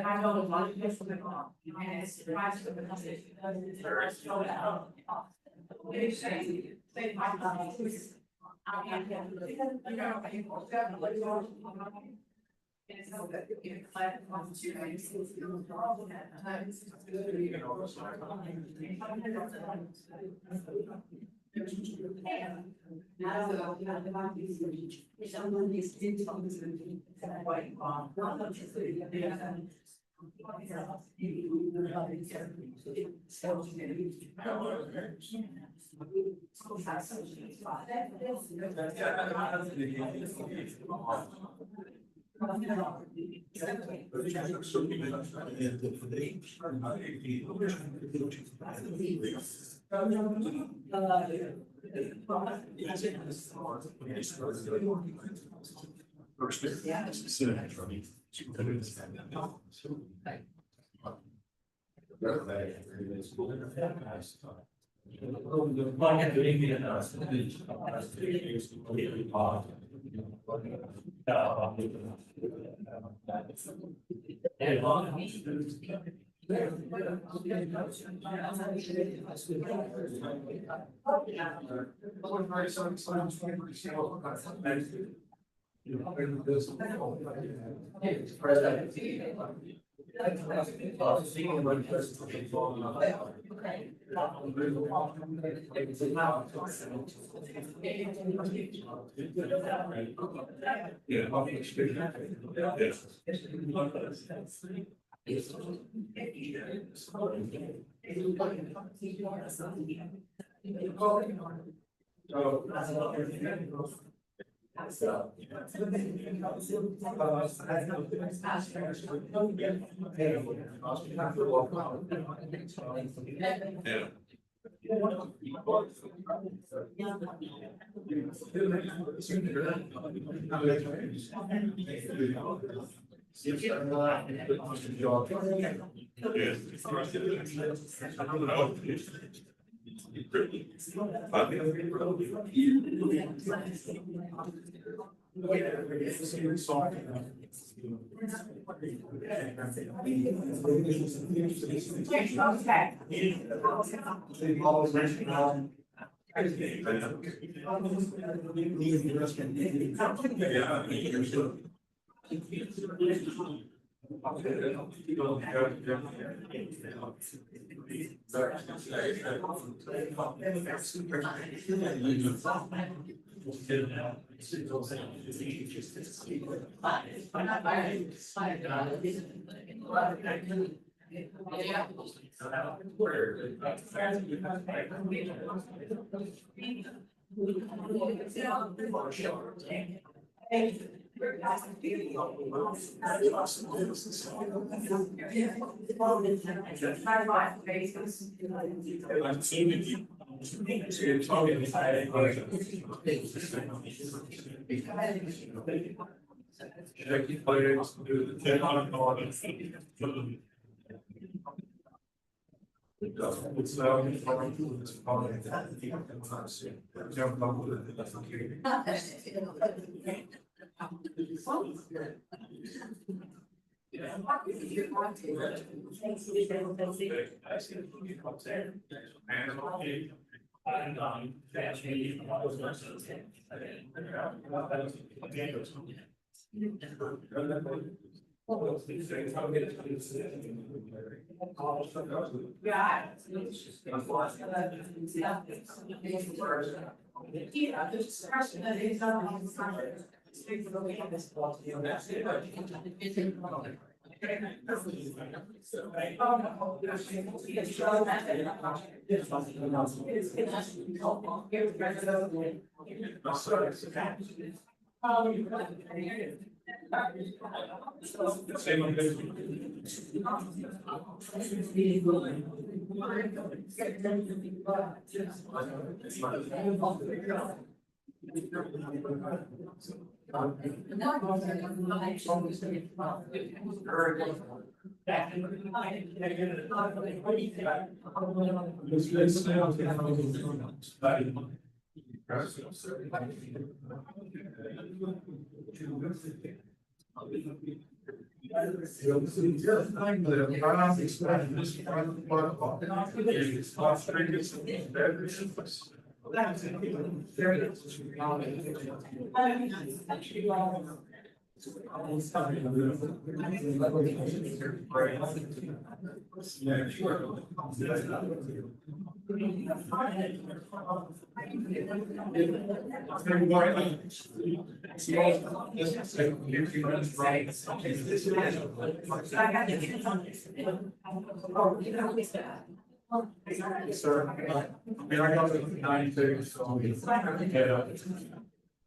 I know a lot of people that are, and it's surprised with the message. Say my thoughts. I can't get it. You know, people definitely. And so that if I want to, I just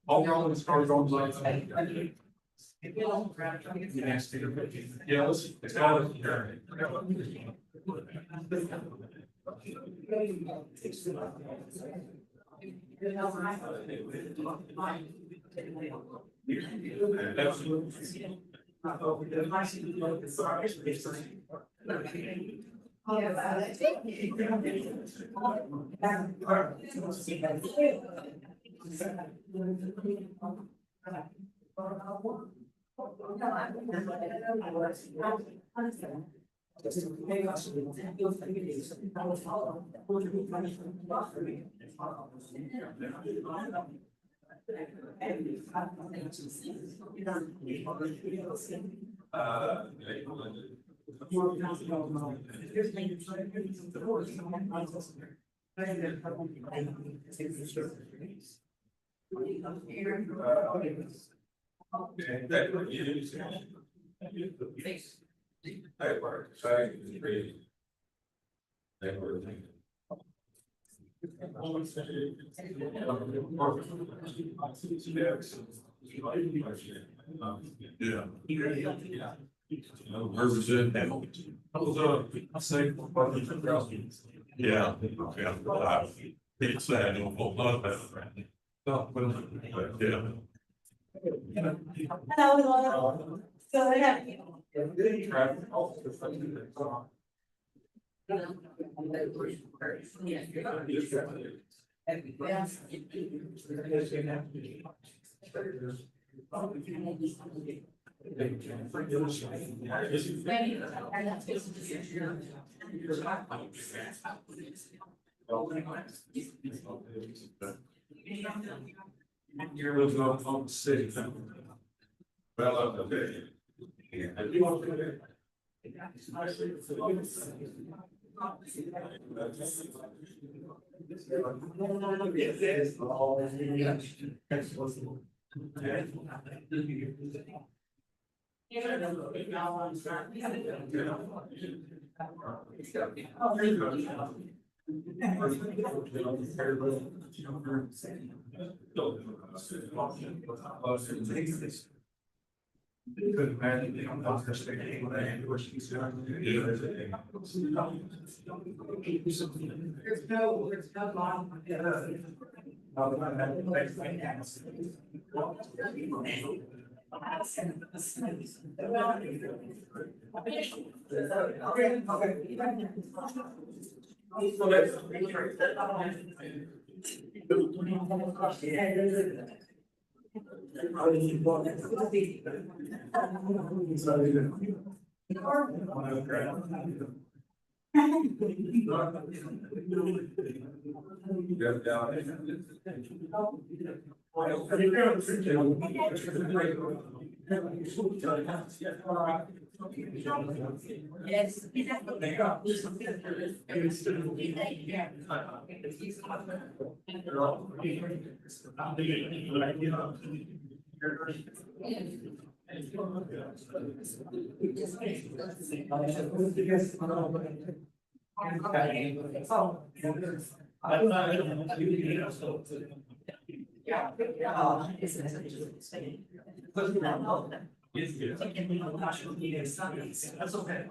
All the stars on like. Yeah, it's got it. Where was it? I was I say, yeah, yeah. It's that, a lot of that. Yeah. Hello. Go ahead. You're looking on the city. Well, okay. You want to. Couldn't imagine they don't know this thing anyway, what she's doing. There's no long. Yes. Yeah. That's okay.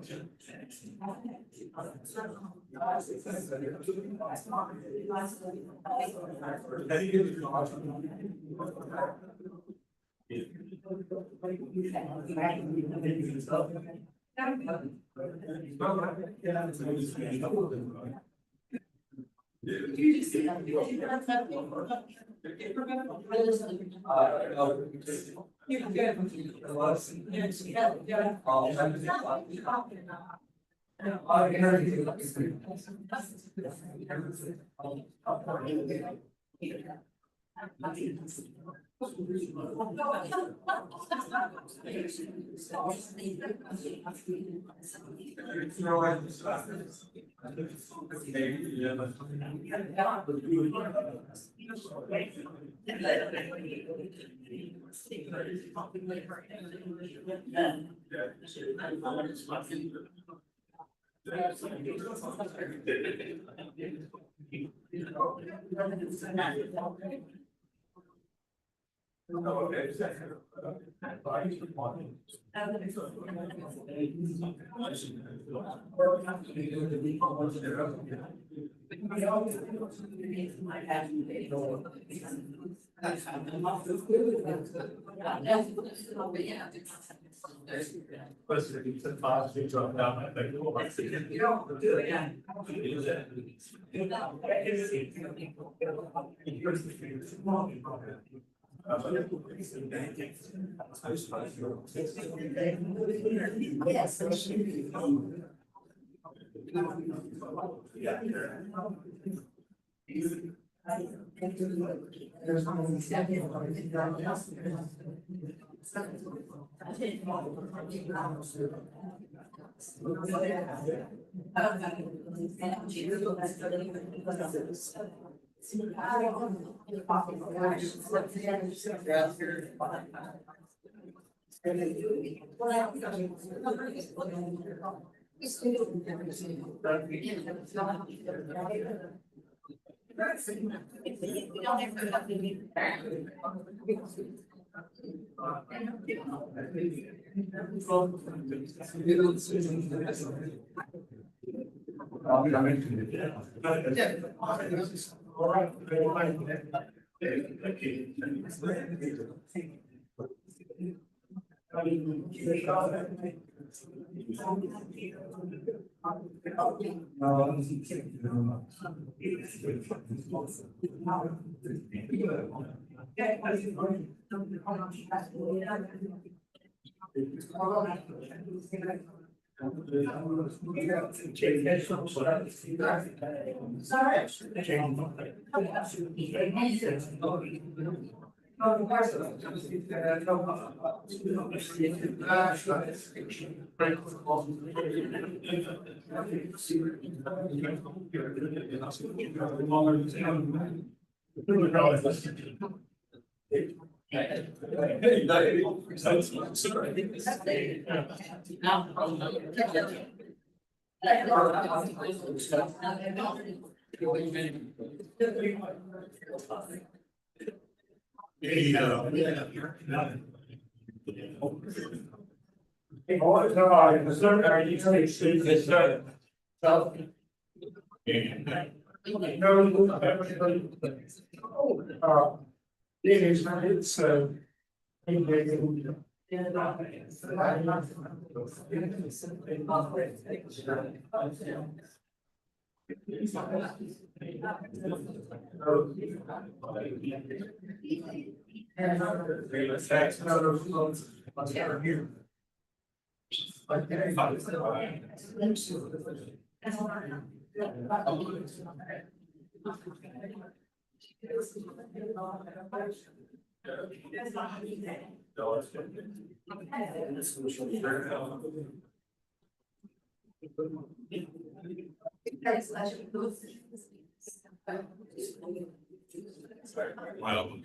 Well,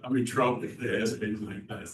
I'm in trouble if they ask things like that.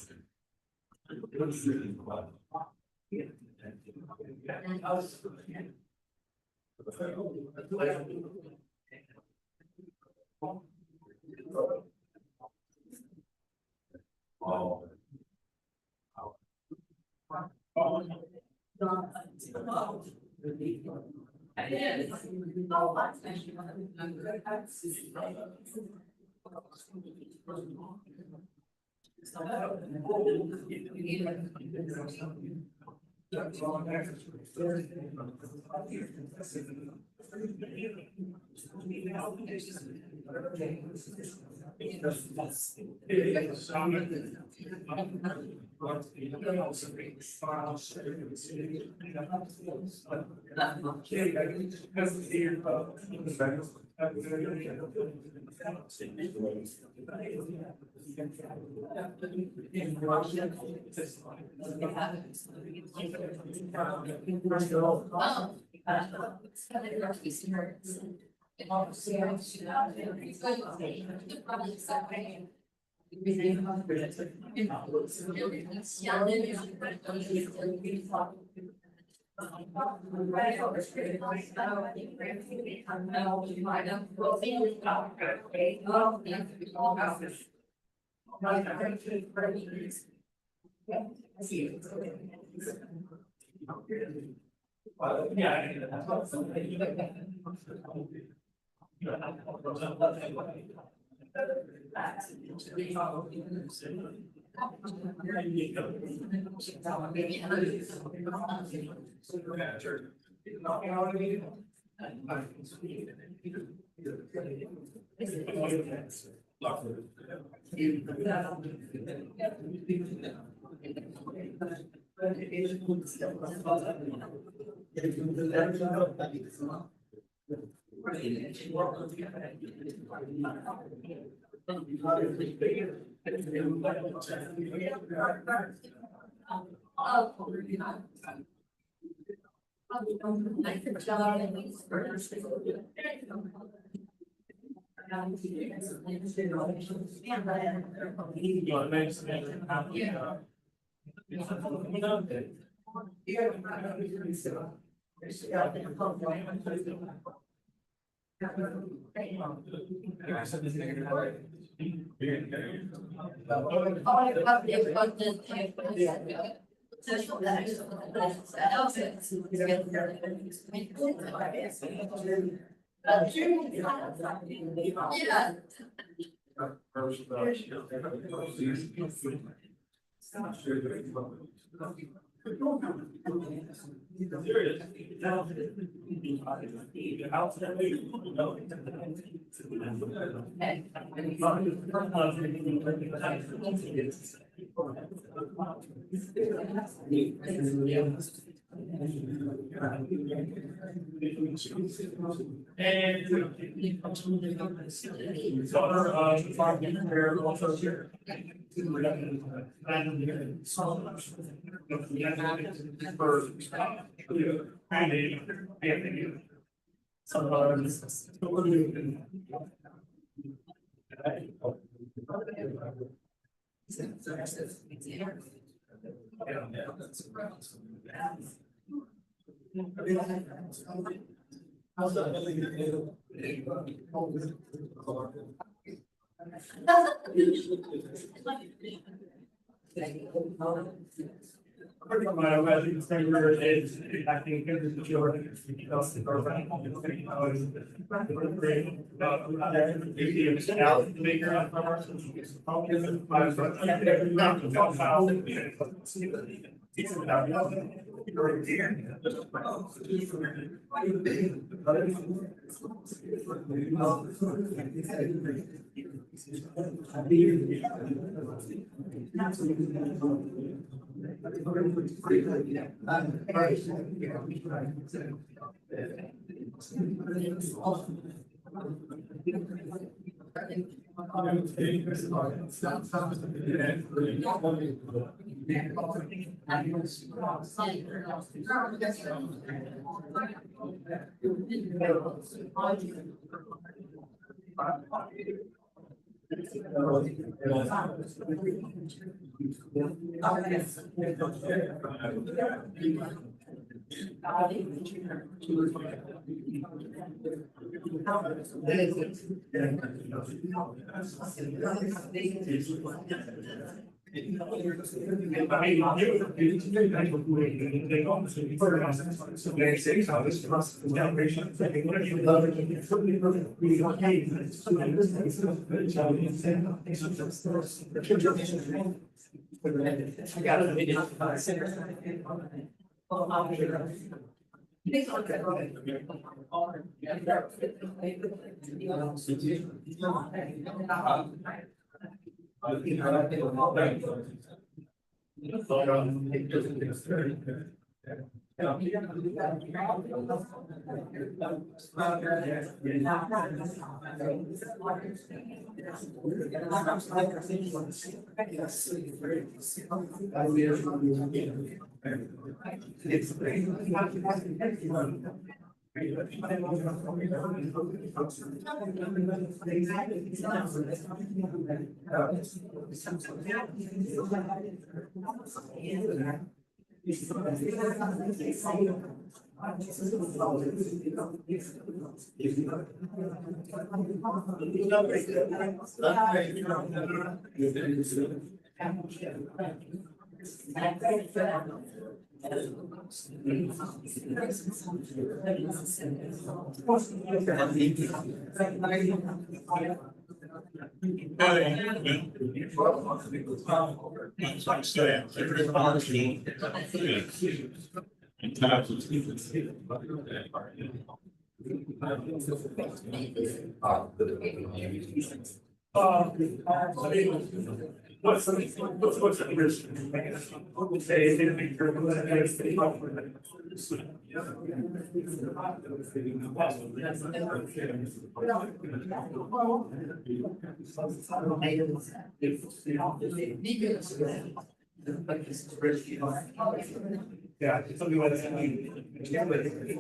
Yeah, something like that.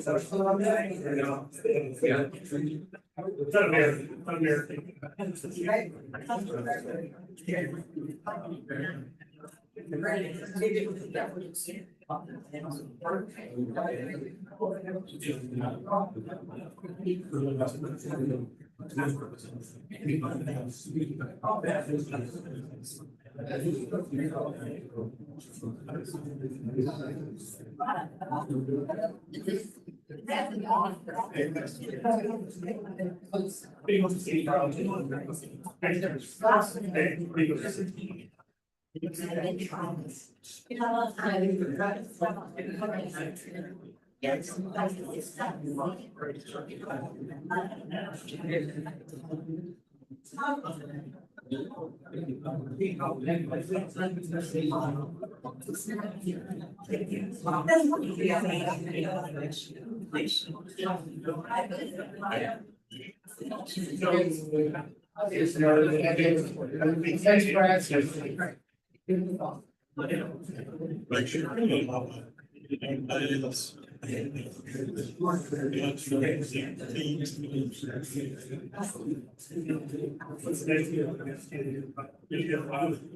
It's not American, not American.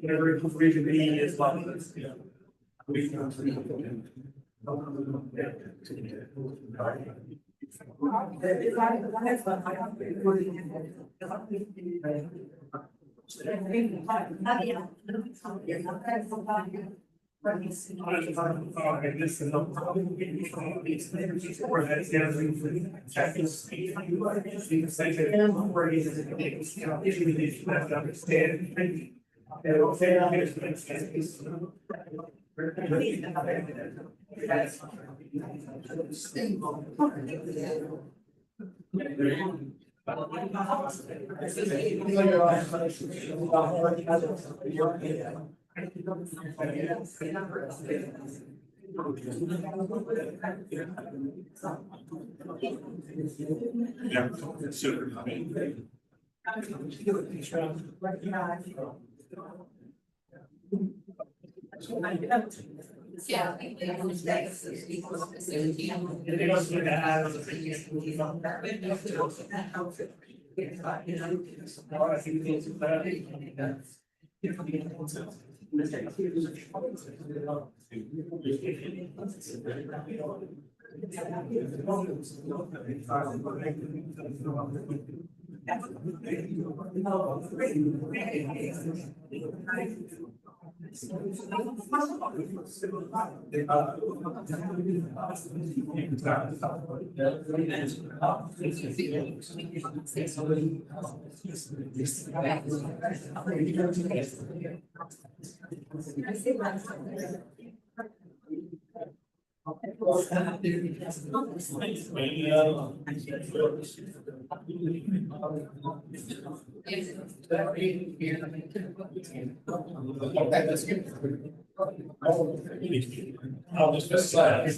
Whatever information we need is like this. Yeah, consider. Yeah. I'll just slide.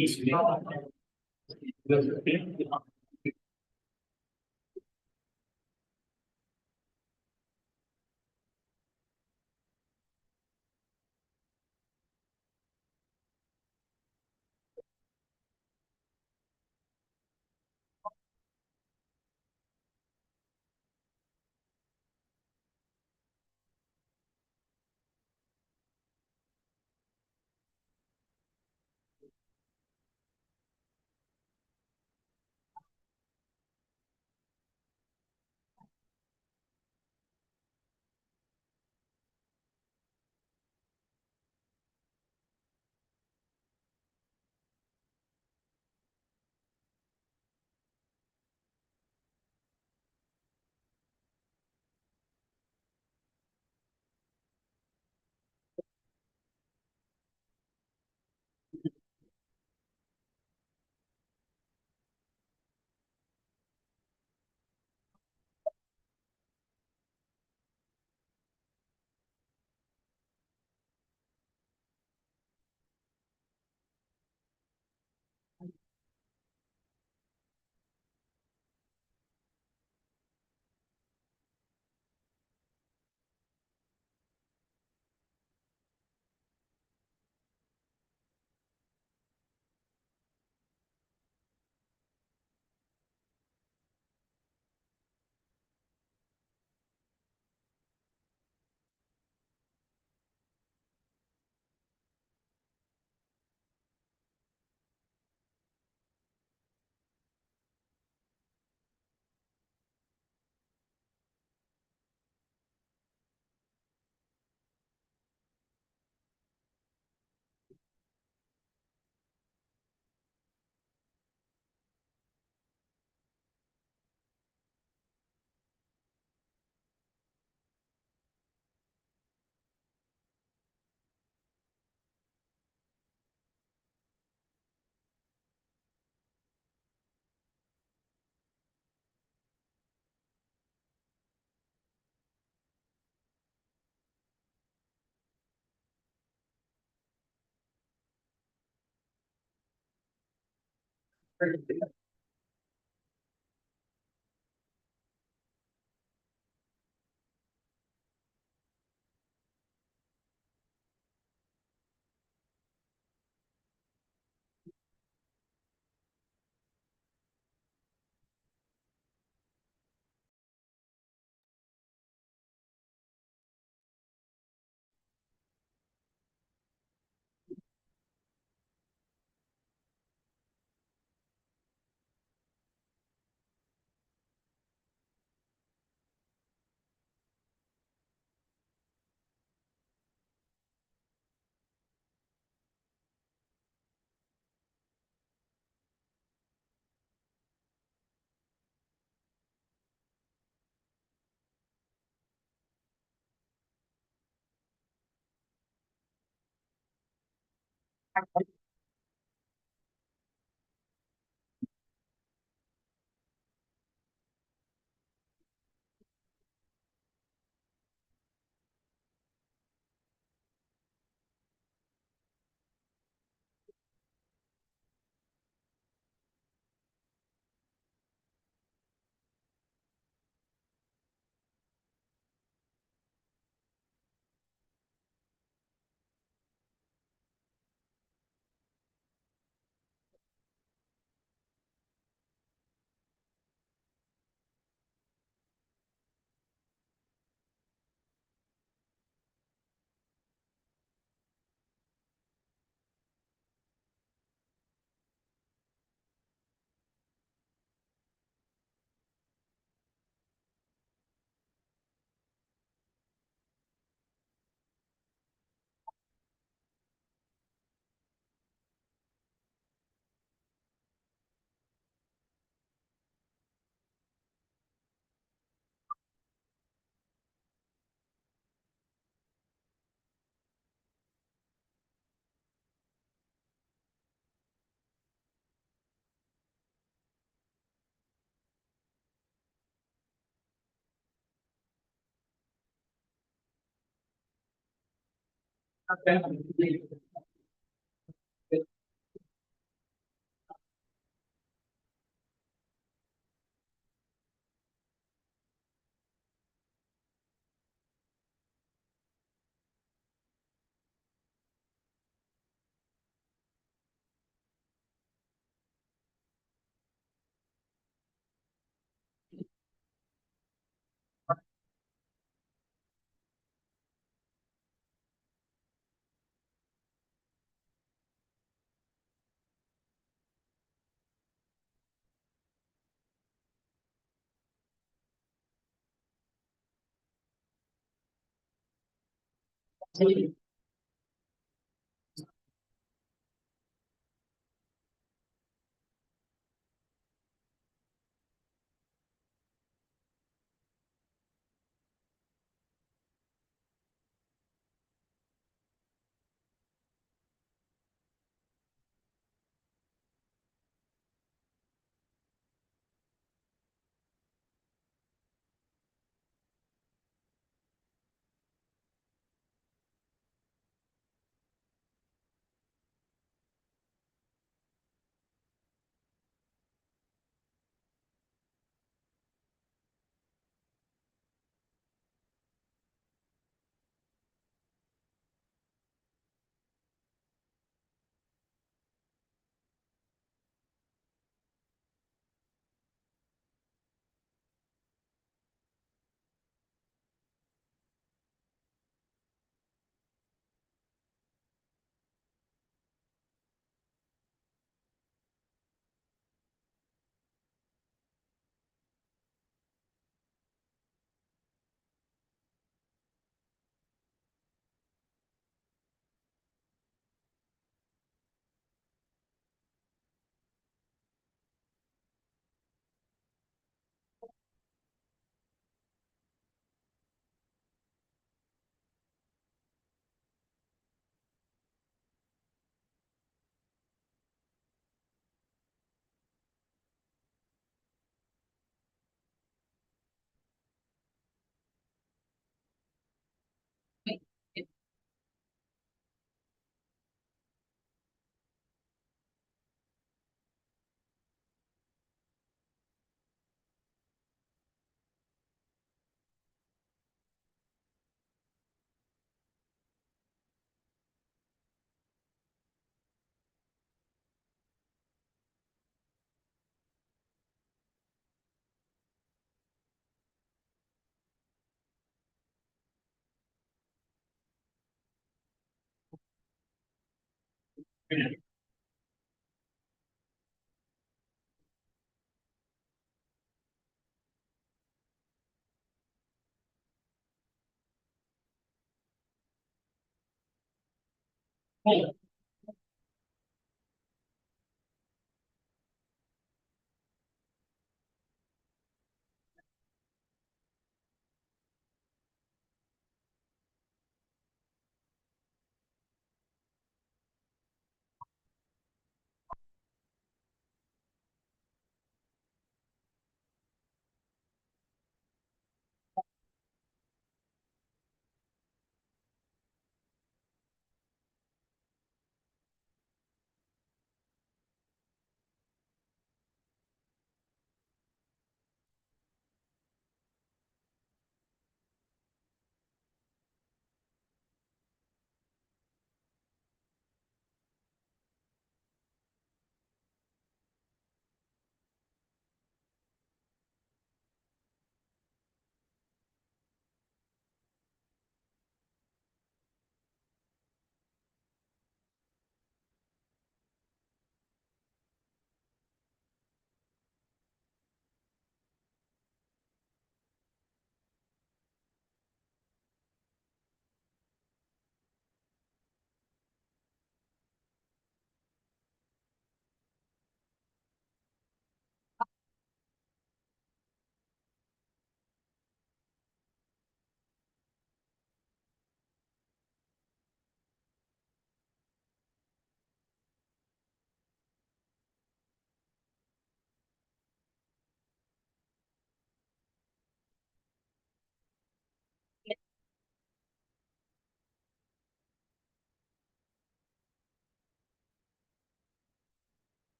Okay.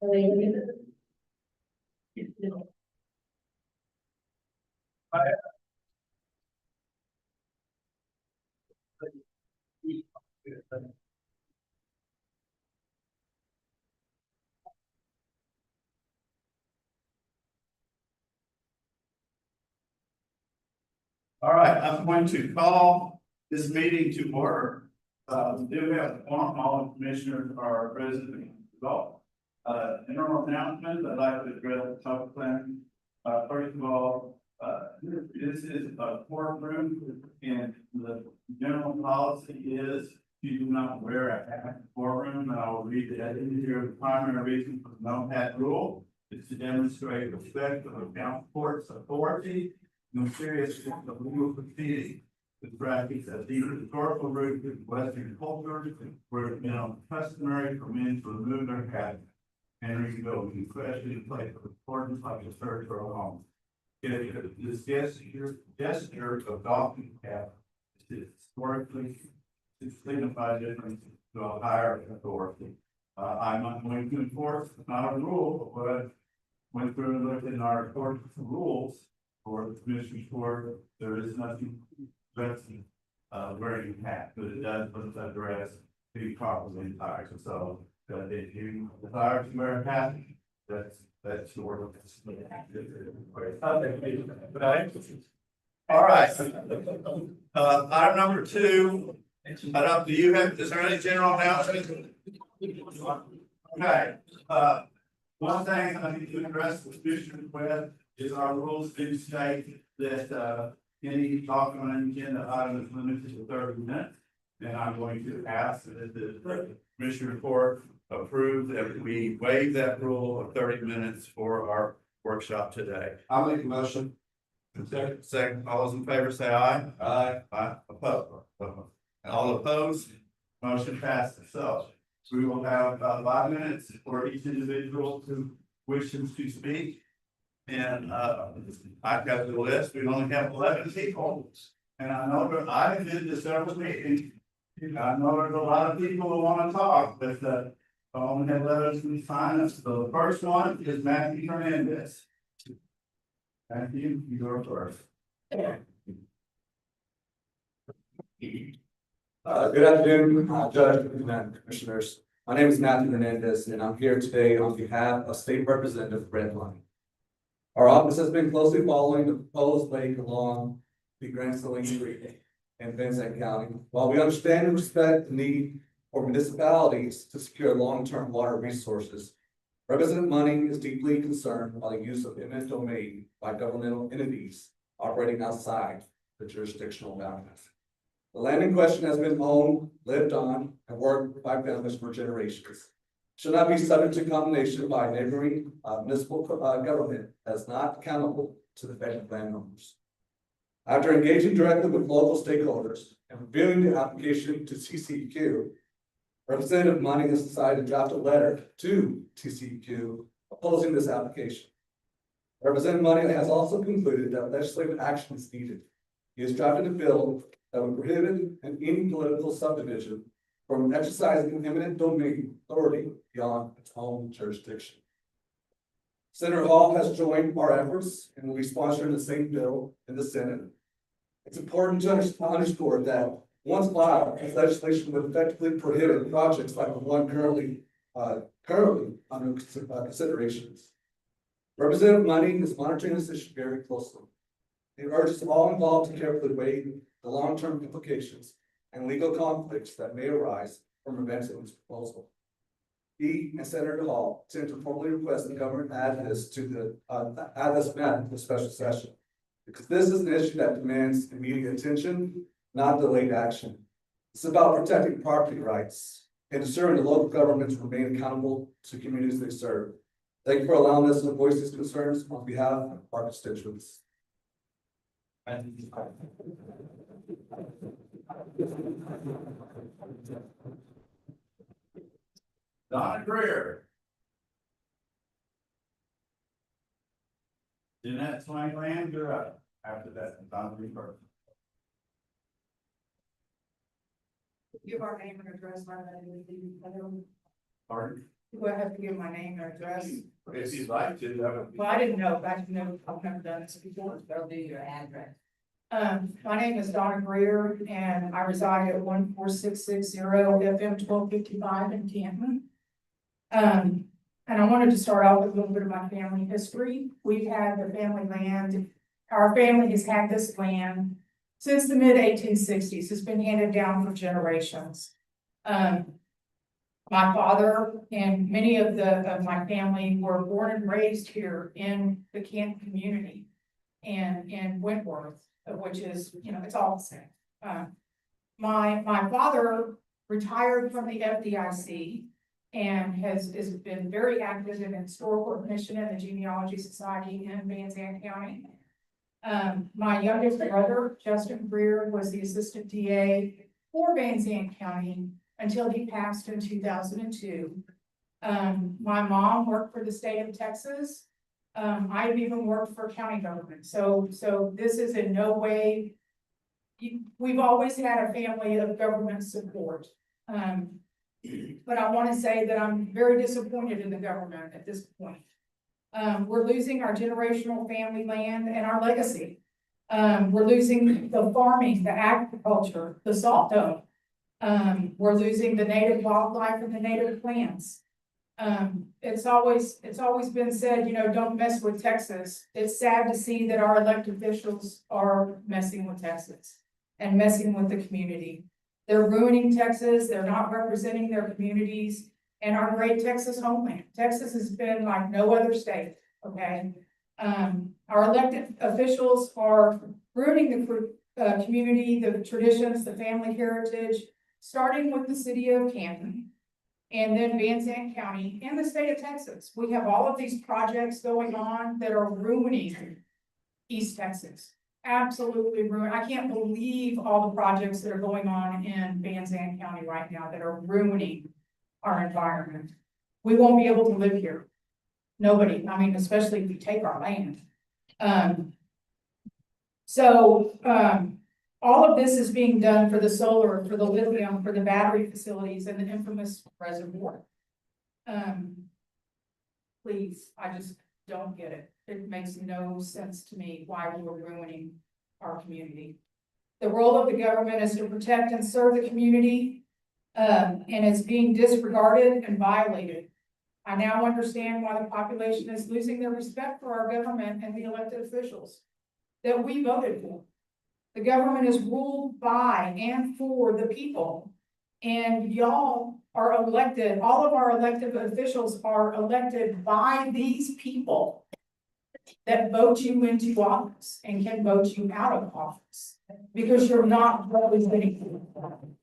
All right, I'm going to call this meeting to order. We do have all commissioners are present and involved. General announcement, I'd like to address the public plan. First of all, this is a courtroom and the general policy is you do not wear a hat in the courtroom. And I will read that in here. The primary reason for the no hat rule is to demonstrate respect for the county court's authority. No serious of legal proceeding. The practice of the historical roots in Western culture, where it's been customary for men to remove their hat entering buildings, especially in place of importance like a church or a home. This gesture of doffing cap is historically to signify difference to a higher authority. I'm not going to enforce, it's not a rule, but I went through and looked in our court rules. For the commissioner's court, there is nothing preventing wearing a hat, but it does address the properly attired. So if you desire to wear a hat, that's your. All right. Item number 2. Do you have? Is there any general announcement? Okay. One thing I need to address with Commissioner Webb is our rules do state that any talk on an agenda item is limited to 30 minutes. And I'm going to ask that the Commissioner Court approve that we waive that rule of 30 minutes for our workshop today. I'll make a motion. Second, all those in favor say aye. Aye. Aye. Opposed? All opposed? Motion passes. So we will have 5 minutes for each individual who wishes to speak. And I've got the list. We only have 11 people. And I know that I've been to several meetings. I know there's a lot of people who want to talk, but I only have 11 sign-ups. So the first one is Matthew Hernandez. Matthew, you go first. Good afternoon, Judge and Commissioners. My name is Matthew Hernandez, and I'm here today on behalf of State Representative Brent Line. Our office has been closely following the proposed lake along the Grand Saline Creek in Vincent County. While we understand and respect the need for municipalities to secure long-term water resources, Representative Money is deeply concerned by the use of eminent domain by governmental entities operating outside the jurisdictional boundaries. The land in question has been owned, lived on, and worked by families for generations. Should not be subject to condemnation by neighboring municipal government as not accountable to the affected landowners. After engaging directly with local stakeholders and reviewing the application to TCEQ, Representative Money has decided to draft a letter to TCEQ opposing this application. Representative Money has also concluded that legislative action is needed. He has drafted a bill that would prohibit any political subdivision from exercising eminent domain authority beyond its own jurisdiction. Senator Hall has joined our efforts and will be sponsoring the same bill in the Senate. It's important to underscore that once filed, this legislation would effectively prohibit projects like the one currently under considerations. Representative Money is monitoring this issue very closely. It urges all involved to carefully weigh the long-term implications and legal conflicts that may arise from advancing this proposal. He and Senator Hall intend to formally request the government add this matter to the special session, because this is an issue that demands immediate attention, not delayed action. It's about protecting property rights and ensuring the local governments remain accountable to communities they serve. Thank you for allowing us to voice these concerns on behalf of our constituents. Donna Greer. Jeanette Swainland, you're up. After that, Donna Greer. Give our name and address, right? Pardon? Do I have to give my name and address? If you'd like to, that would be. Well, I didn't know, I've never done this before. They'll do your address. My name is Donna Greer and I reside at 14660 FM 1255 in Canton. And I wanted to start off with a little bit of my family history. We've had the family land, our family has had this land since the mid 1860s. It's been handed down for generations. My father and many of my family were born and raised here in the Canton community and in Wentworth, which is, you know, it's all the same. My father retired from the FDIC and has been very active in historical commission and the genealogy society in Van Zandt County. My youngest brother, Justin Greer, was the assistant DA for Van Zandt County until he passed in 2002. My mom worked for the state of Texas. I've even worked for county government. So this is in no way, we've always had a family of government support. But I want to say that I'm very disappointed in the government at this point. We're losing our generational family land and our legacy. We're losing the farming, the agriculture, the salt dome. We're losing the native wildlife and the native plants. It's always been said, you know, don't mess with Texas. It's sad to see that our elected officials are messing with Texas and messing with the community. They're ruining Texas. They're not representing their communities and our great Texas homeland. Texas has been like no other state, okay? Our elected officials are ruining the community, the traditions, the family heritage, starting with the city of Canton and then Van Zandt County and the state of Texas. We have all of these projects going on that are ruining East Texas. Absolutely ruining. I can't believe all the projects that are going on in Van Zandt County right now that are ruining our environment. We won't be able to live here. Nobody, I mean, especially if we take our land. All of this is being done for the solar, for the lithium, for the battery facilities and the infamous reservoir. Please, I just don't get it. It makes no sense to me why we're ruining our community. The role of the government is to protect and serve the community, and it's being disregarded and violated. I now understand why the population is losing their respect for our government and the elected officials that we voted for. The government is ruled by and for the people. And y'all are elected, all of our elected officials are elected by these people that vote you into office and can vote you out of office because you're not representing them.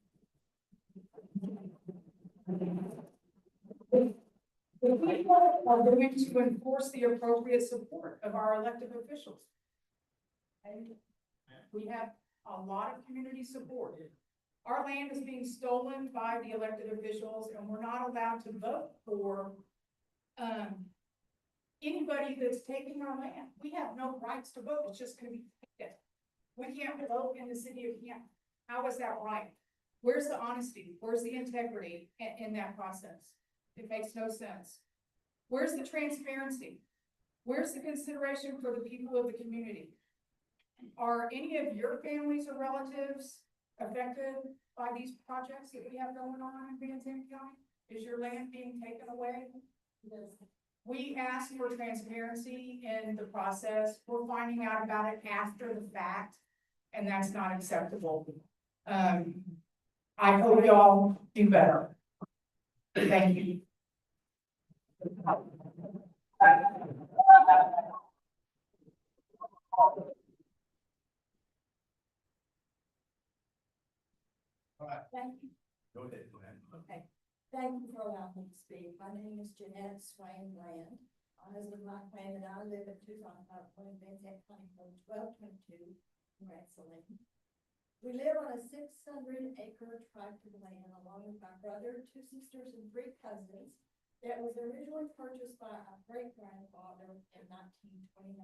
The people are going to enforce the appropriate support of our elected officials. And we have a lot of community support. Our land is being stolen by the elected officials and we're not allowed to vote for anybody that's taking our land. We have no rights to vote. It's just gonna be taken. We can't vote in the city of Canton. How is that right? Where's the honesty? Where's the integrity in that process? It makes no sense. Where's the transparency? Where's the consideration for the people of the community? Are any of your families or relatives affected by these projects that we have going on in Van Zandt County? Is your land being taken away? Yes. We ask for transparency in the process. We're finding out about it after the fact, and that's not acceptable. I hope y'all do better. Thank you. Thank you. Go ahead. Okay. Thank you for allowing me to speak. My name is Jeanette Swain Land. My husband Mike Land and I live at Tucson, California, Van Zandt County, 1222, Ransom. We live on a 600-acre tract of land along with my brother, 2 sisters, and 3 cousins that was originally purchased by our great-grandfather in 1929.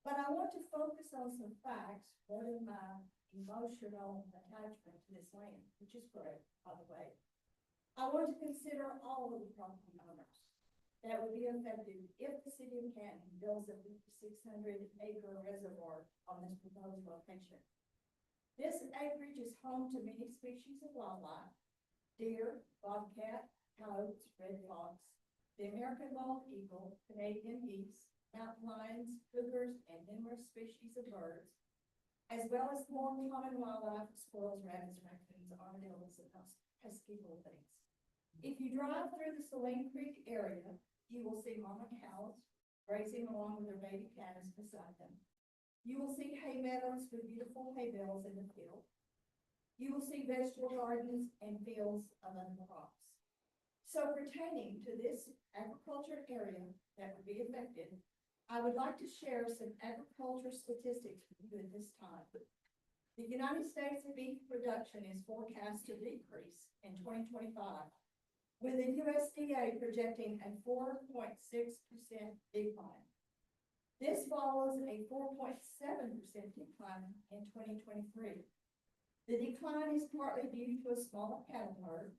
But I want to focus on some facts more than my emotional attachment to this land, which is great, by the way. I want to consider all of the property owners that would be affected if the city of Canton builds a 600-acre reservoir on this proposed location. This acreage is home to many species of wildlife: deer, bobcat, coyotes, red fox, the American bald eagle, Canadian geese, mountain lions, cougars, and numerous species of birds, as well as more common wildlife, squirrels, rabbits, raccoons, armadillos, and pesky little things. If you drive through the Saline Creek area, you will see mama cows grazing along with their baby calves beside them. You will see hay meadows with beautiful hay bales in the field. You will see vegetable gardens and fields of other crops. So pertaining to this agriculture area that would be affected, I would like to share some agriculture statistics with you at this time. The United States beef production is forecast to decrease in 2025, with the USDA projecting a 4.6% decline. This follows a 4.7% decline in 2023. The decline is partly due to a smaller cattle herd,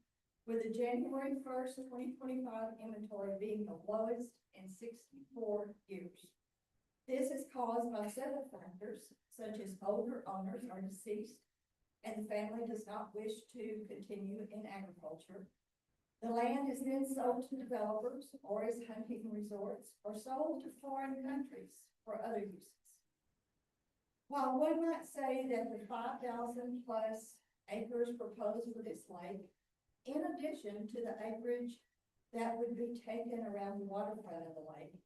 with the January 1st, 2025 inventory being the lowest in 64 years. This is caused by several factors, such as older owners are deceased and the family does not wish to continue in agriculture. The land is then sold to developers or as hunting resorts or sold to foreign countries for other uses. While one might say that the 5,000 plus acres proposed for this lake, in addition to the acreage that would be taken around the waterfront of the lake,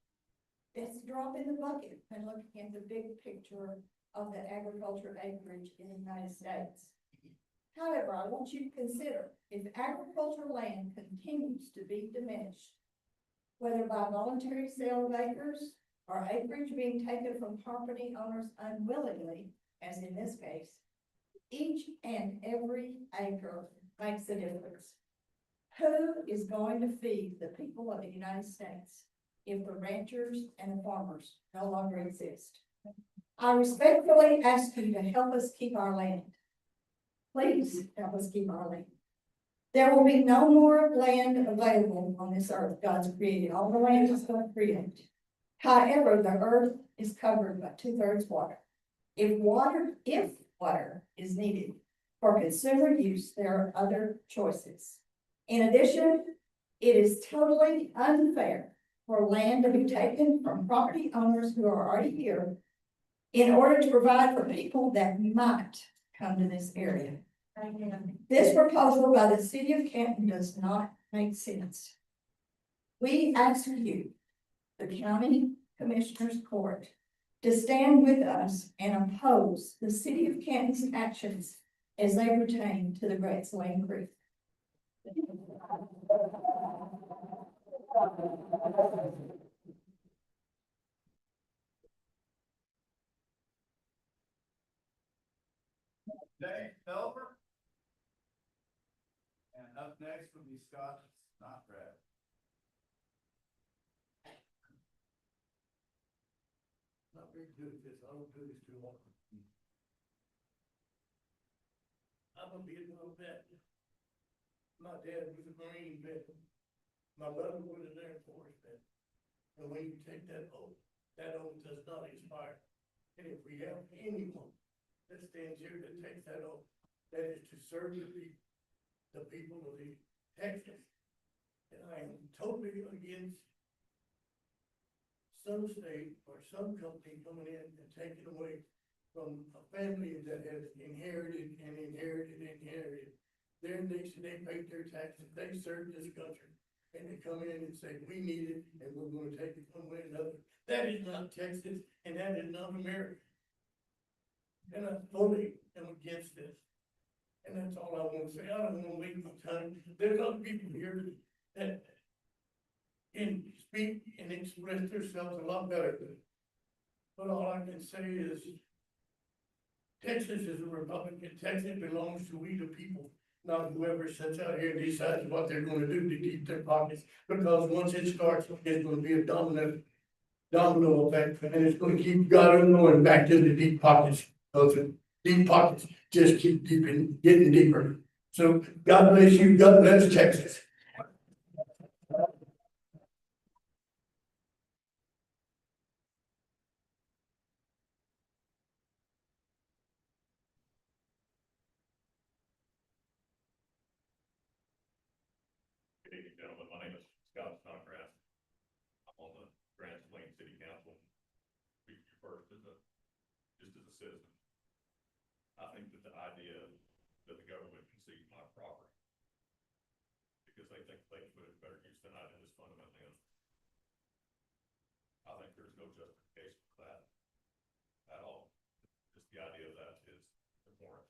it's a drop in the bucket when looking at the big picture of the agriculture acreage in the United States. However, I want you to consider if agricultural land continues to be diminished, whether by voluntary sale of acres or acreage being taken from property owners unwillingly, as in this case, each and every acre makes a difference. Who is going to feed the people of the United States if the ranchers and the farmers no longer exist? I respectfully ask you to help us keep our land. Please help us keep our land. There will be no more land available on this earth God's created. All the land is going to create. However, the earth is covered by 2/3 water. If water is needed for consumer use, there are other choices. In addition, it is totally unfair for land to be taken from property owners who are already here in order to provide for people that might come to this area. This proposal by the city of Canton does not make sense. We ask you, the County Commissioners Court, to stand with us and oppose the city of Canton's actions as they pertain to the Great Saline Creek. Dave Felber. And up next will be Scott Snodgrass. Not very good at this, I don't do this too long. I'm a Vietnam vet. My dad was a Marine vet. My brother was an Air Force vet. And when you take that oath does not expire. And if we have anyone that stands here that takes that oath, that is to serve the people of the Texas. And I am totally against some state or some company coming in and taking away from a family that has inherited their nation. They paid their taxes, they served this country, and they come in and say, we need it, and we're gonna take it one way or another. That is not Texas, and that is not America. And I fully am against this. And that's all I want to say. I don't want to waste my time. There's other people here that can speak and express themselves a lot better. But all I can say is Texas is a Republican. Texas belongs to we the people, not whoever sits out here and decides what they're going to do to keep their pockets. Because once it starts, it's going to be a domino effect, and it's going to keep going back to the deep pockets. Those deep pockets just keep getting deeper. So God bless you, God bless Texas. Good evening, gentlemen. My name is Scott Snodgrass. I'm on the Grand Plain City Council. Speak to you first just as a citizen. I think that the idea that the government can seize my property because they think they can put it better use than I do is fundamentally unfair. I think there's no justification for that at all. Just the idea of that is abhorrent.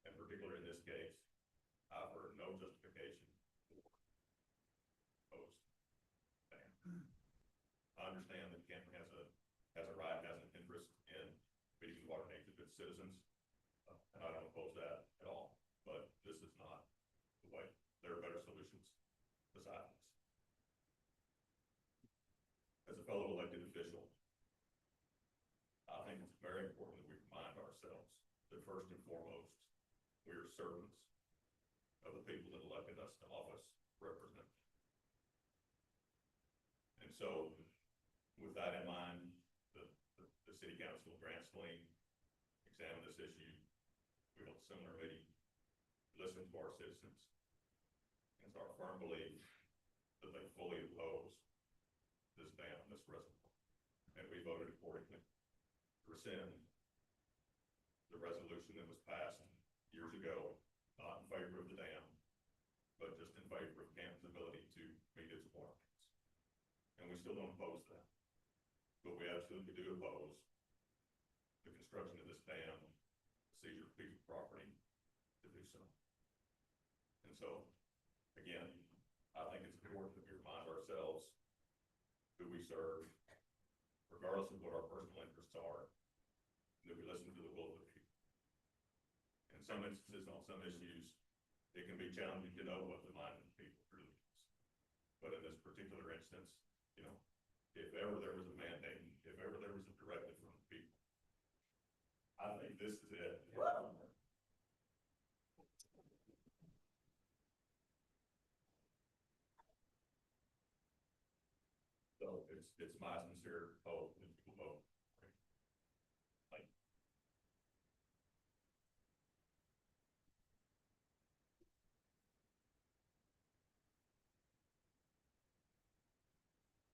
And particularly in this case, I've heard no justification for post. I understand that Canton has a right, has an interest in meeting the water needs of its citizens, and I don't oppose that at all. But this is not the way. There are better solutions besides this. As a fellow elected official, I think it's very important that we remind ourselves that first and foremost, we are servants of the people that elected us to office represent. And so, with that in mind, the City Council of Grand Saline examined this issue. We held a similar meeting, listened to our citizens, and it's our firm belief that they fully oppose this ban on this reservoir. And we voted accordingly to rescind the resolution that was passed years ago, not in favor of the dam, but just in favor of Canton's ability to meet its water needs. And we still don't oppose that. But we absolutely do oppose the construction of this dam, the seizure of people's property to do so. And so, again, I think it's important that we remind ourselves who we serve, regardless of what our personal interests are, and that we listen to the will of the people. In some instances, on some issues, it can be challenging to know what the mind of the people truly is. But in this particular instance, you know, if ever there was a mandate, if ever there was a directive from the people, I think this is it. So it's my sincere hope that you will vote. Thank you.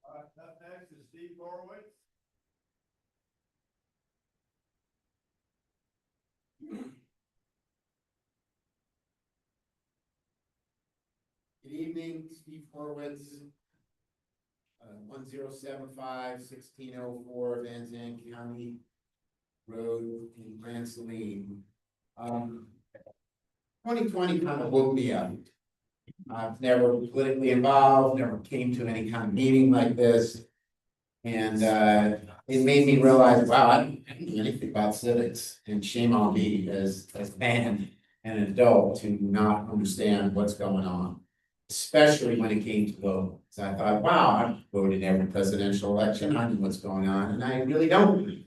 All right, up next is Steve Horowitz. Good evening, Steve Horowitz. 1075-1604 Van Zandt County Road in Grand Saline. 2020 kind of woke me up. I've never politically involved, never came to any kind of meeting like this. And it made me realize, wow, I don't know anything about civics, and shame on me as a man and an adult to not understand what's going on, especially when it came to vote. So I thought, wow, I've voted every presidential election, I know what's going on, and I really don't.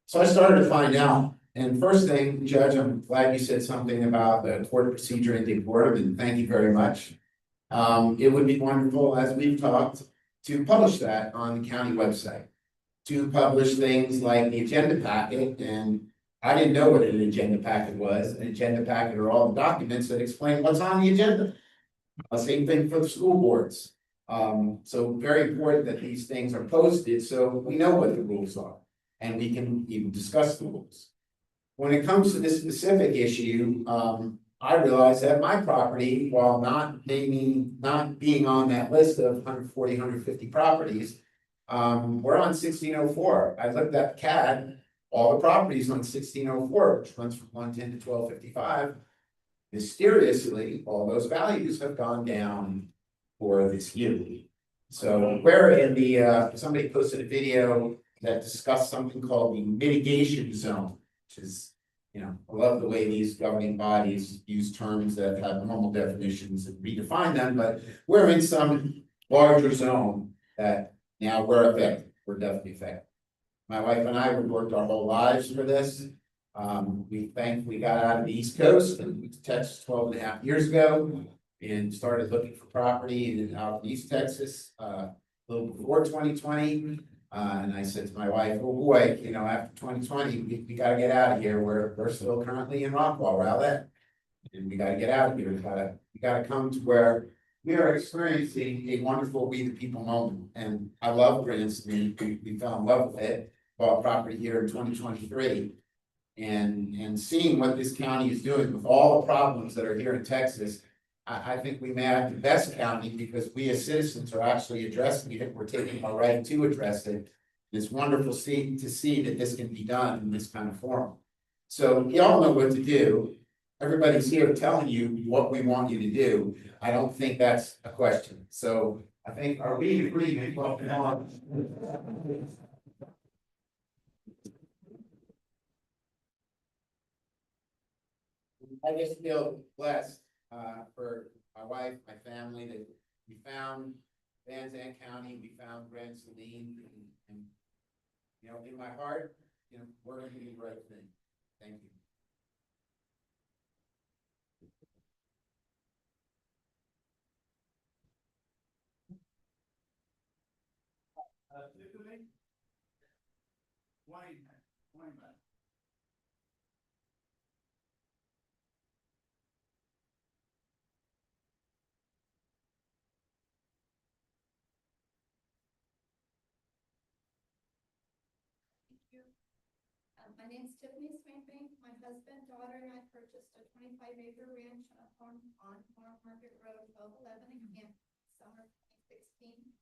So I started to find out. And first thing, Judge, I'm glad you said something about the court procedure in decorum, and thank you very much. It would be wonderful, as we've talked, to publish that on the county website, to publish things like the agenda packet. And I didn't know what an agenda packet was. An agenda packet are all the documents that explain what's on the agenda. Same thing for the school boards. So very important that these things are posted so we know what the rules are and we can even discuss the rules. When it comes to this specific issue, I realize that my property, while not being on that list of 140, 150 properties, we're on 1604. I looked at CAD, all the properties on 1604, which runs from 110 to 1255. Mysteriously, all those values have gone down for this year. So we're in the, somebody posted a video that discussed something called the mitigation zone, which is, you know, I love the way these governing bodies use terms that have normal definitions and redefine them, but we're in some larger zone that now we're affected, we're definitely affected. My wife and I have worked our whole lives for this. We thankfully got out of the East Coast and moved to Texas 12.5 years ago. And started looking for property out in East Texas, a little before 2020. And I said to my wife, oh boy, you know, after 2020, we gotta get out of here. We're still currently in Rockwall, Rowlett. And we gotta get out of here. We gotta come to where we are experiencing a wonderful We the People moment. And I love Grants. We fell in love with it, bought property here in 2023. And seeing what this county is doing with all the problems that are here in Texas, I think we may have the best county because we as citizens are actually addressing it. We're taking our right to address it. It's wonderful to see that this can be done in this kind of forum. So y'all know what to do. Everybody's here telling you what we want you to do. I don't think that's a question. So I think, are we in agreement? I just feel blessed, for my wife, my family, that we found Zandt County, we found Grand Saline, and, you know, in my heart, you know, we're gonna do the right thing. Thank you. Tiffany? Wayne back. My name's Tiffany Swainbank. My husband, daughter, and I purchased a 25-acre ranch on Farm Market Road, 1211 in Camp, summer 2016.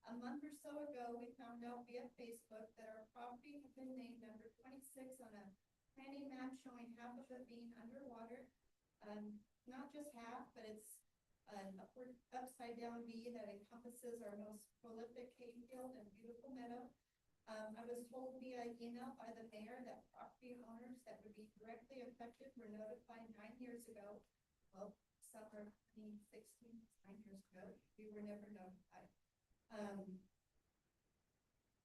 A month or so ago, we found out via Facebook that our property had been named number 26 on a planning map showing half of it being underwater. Not just half, but it's an upward, upside-down V that encompasses our most prolific cane field and beautiful meadow. I was told via email by the mayor that property owners that would be directly affected were notified 9 years ago. Well, summer 2016, 9 years ago, we were never notified.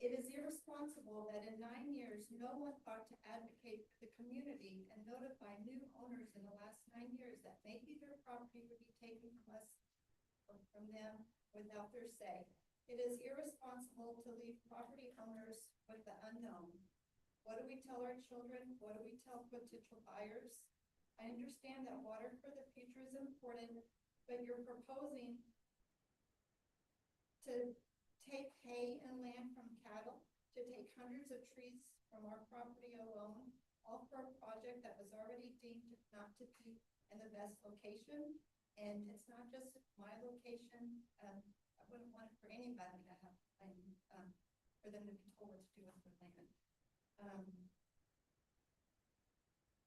It is irresponsible that in 9 years, no one thought to advocate for the community and notify new owners in the last 9 years that maybe their property would be taken from us or from them without their say. It is irresponsible to leave property owners with the unknown. What do we tell our children? What do we tell potential buyers? I understand that water for the future is important, but you're proposing to take hay and land from cattle, to take hundreds of trees from our property alone, all for a project that was already deemed not to be in the best location. And it's not just my location. I wouldn't want it for anybody to have land, for them to be told what to do with their land.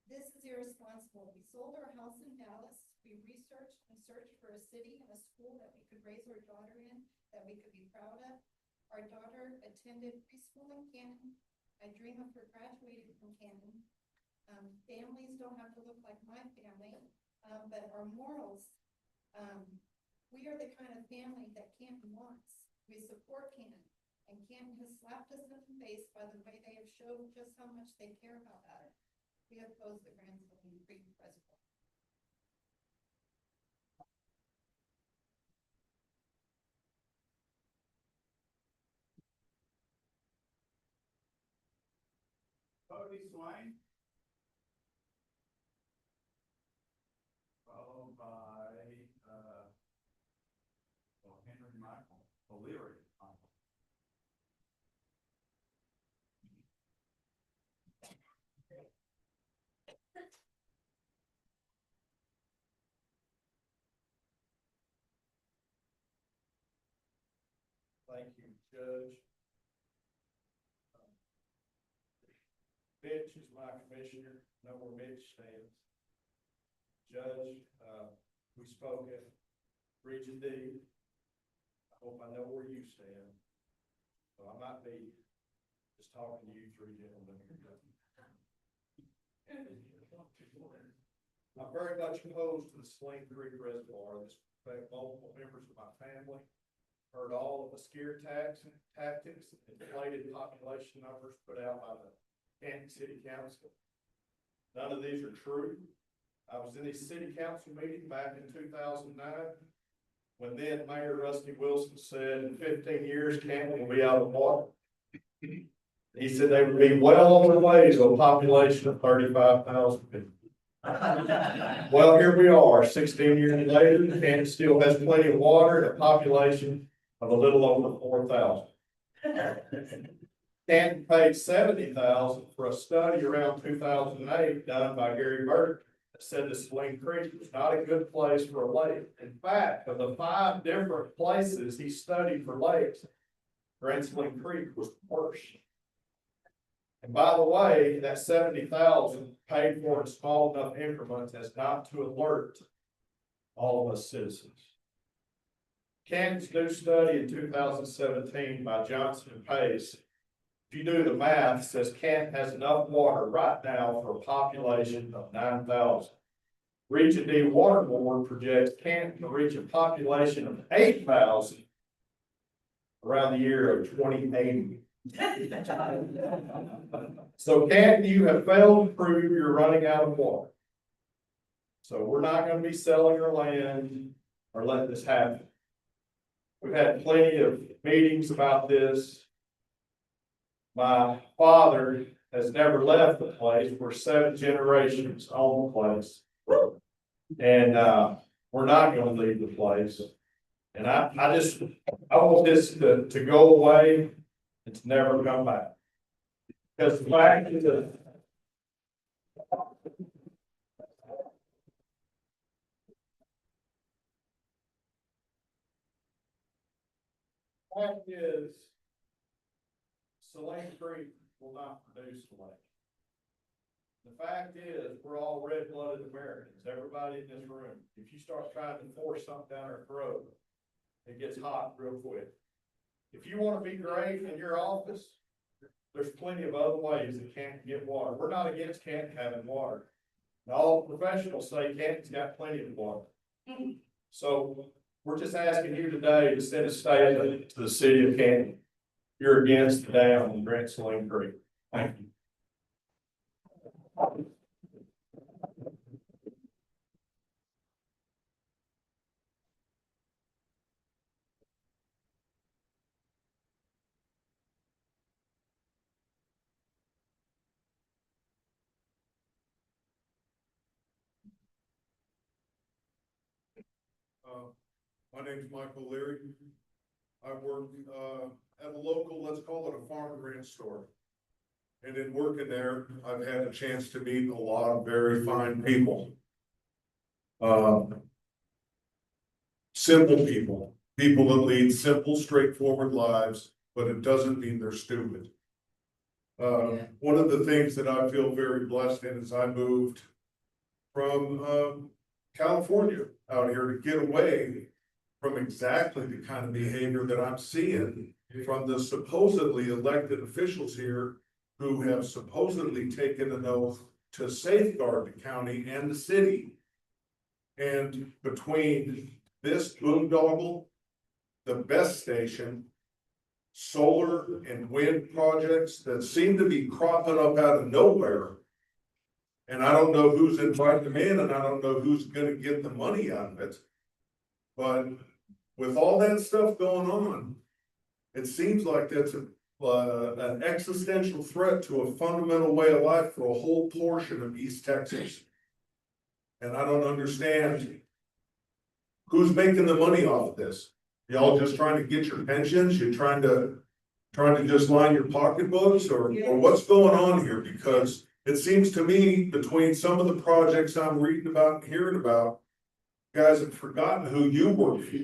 This is irresponsible. We sold our house in Dallas. We researched and searched for a city and a school that we could raise our daughter in, that we could be proud of. Our daughter attended preschool in Canton. I dream of her graduating from Canton. Families don't have to look like my family, but our morals, we are the kind of family that Canton wants. We support Canton, and Canton has slapped us in the face by the way they have showed just how much they care about it. We oppose the Grand Saline Creek Reservoir. Cody Swain. Followed by, Henry Michael, O'Leary. Thank you, Judge. Mitch is my commissioner, know where Mitch stands. Judge, we spoke at Region D. I hope I know where you stand. So I might be just talking to you three gentlemen. I'm very much opposed to the Saline Creek Reservoir. This affects multiple members of my family. Heard all of the scare tactics, inflated population numbers put out by the Kansas City Council. None of these are true. I was in a city council meeting back in 2009, when then Mayor Rusty Wilson said in 15 years, Canton will be out of water. He said they would be well on their way to a population of 35,000 people. Well, here we are, 16 years later, Canton still has plenty of water and a population of a little over 4,000. Canton paid 70,000 for a study around 2008 done by Gary Burke that said the Saline Creek was not a good place for a lake. In fact, of the 5 different places he studied for lakes, Grand Saline Creek was the worst. And by the way, that 70,000 paid for in small enough increments as not to alert all of us citizens. Canton's new study in 2017 by Johnson and Pace, if you do the math, says Canton has enough water right now for a population of 9,000. Region D Water Board projects Canton to reach a population of 8,000 around the year of 2080. So Canton, you have failed to prove you're running out of water. So we're not going to be selling our land or letting this happen. We've had plenty of meetings about this. My father has never left the place. We're 7 generations on the place. And we're not going to leave the place. And I want this to go away. It's never come back. Because the fact is that fact is Saline Creek will not produce the lake. The fact is, we're all red-blooded Americans, everybody in this room. If you start trying to force something down our throat, it gets hot real quick. If you want to be great in your office, there's plenty of other ways that Canton can get water. We're not against Canton having water. And all professionals say Canton's got plenty of water. So we're just asking you today to send a statement to the city of Canton. You're against the dam on Grand Saline Creek. Thank you. My name's Michael Leary. I work at a local, let's call it a farm and ranch store. And in working there, I've had a chance to meet a lot of very fine people. Simple people, people that lead simple, straightforward lives, but it doesn't mean they're stupid. One of the things that I feel very blessed in is I moved from California out here to get away from exactly the kind of behavior that I'm seeing from the supposedly elected officials here who have supposedly taken an oath to safeguard the county and the city. And between this boondoggle, the best station, solar and wind projects that seem to be cropping up out of nowhere. And I don't know who's inviting them in, and I don't know who's gonna get the money out of it. But with all that stuff going on, it seems like that's an existential threat to a fundamental way of life for a whole portion of East Texas. And I don't understand who's making the money off of this. Y'all just trying to get your pensions? You're trying to just line your pocketbooks, or what's going on here? Because it seems to me, between some of the projects I'm reading about and hearing about, guys have forgotten who you work for.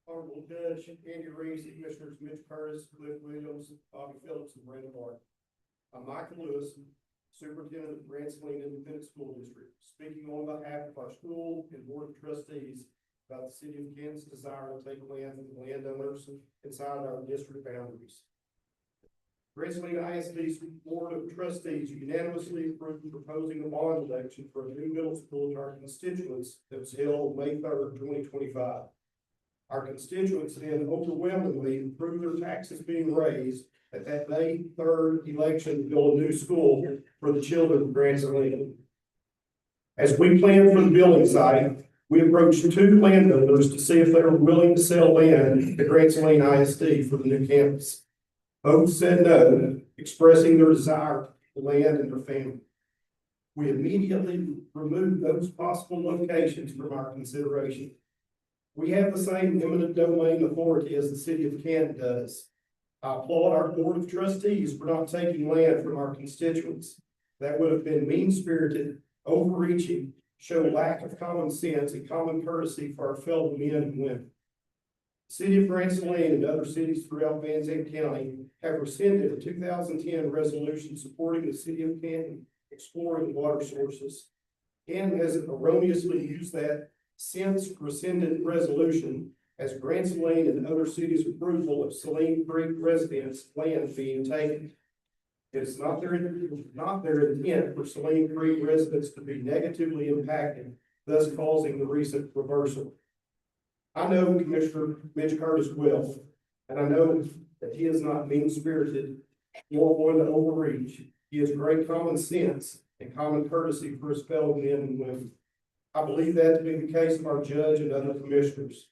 Honorable Judge Andy Reese, Commissioners Mitch Curtis, Cliff Williams, Bobby Phillips, and Brandon Martin. I'm Michael Lewis, Superintendent of Grand Saline Independent School District, speaking on behalf of our school and board of trustees about the city of Canton's desire to take land from landowners inside our district boundaries. Grants Lane ISD's Board of Trustees unanimously approved proposing a bond election for a new middle school to our constituents that was held May 3rd, 2025. Our constituents then overwhelmingly approved their taxes being raised at that May 3rd election to build a new school for the children of Grants Lane. As we planned for the building site, we approached two landowners to see if they were willing to sell land at Grants Lane ISD for the new campus. Both said no, expressing their desire for the land and their family. We immediately removed those possible locations from our consideration. We have the same eminent domain authority as the city of Canton does. I applaud our board of trustees for not taking land from our constituents. That would have been mean-spirited, overreaching, show lack of common sense and common courtesy for our fellow men and women. The City of Grants Lane and other cities throughout Van Zandt County have rescinded a 2010 resolution supporting the city of Canton exploring water sources. Canton has erroneously used that since rescinded resolution as Grants Lane and other cities' approval of Saline Creek residents' land being taken. It is not their intent for Saline Creek residents to be negatively impacted, thus causing the recent reversal. I know Commissioner Mitch Curtis well, and I know that he is not mean-spirited nor one to overreach. He has great common sense and common courtesy for his fellow men and women. I believe that to be the case of our judge and other commissioners.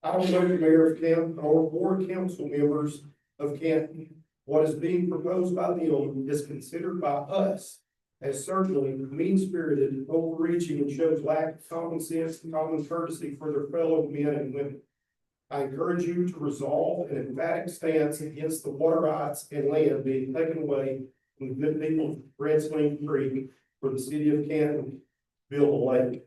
I don't know the mayor of Canton or board council members of Canton. What is being proposed by them is considered by us as certainly mean-spirited, overreaching, and shows lack of common sense and common courtesy for their fellow men and women. I encourage you to resolve an emphatic stance against the water rights and land being taken away from the good people of Grants Lane Creek for the city of Canton to build a lake.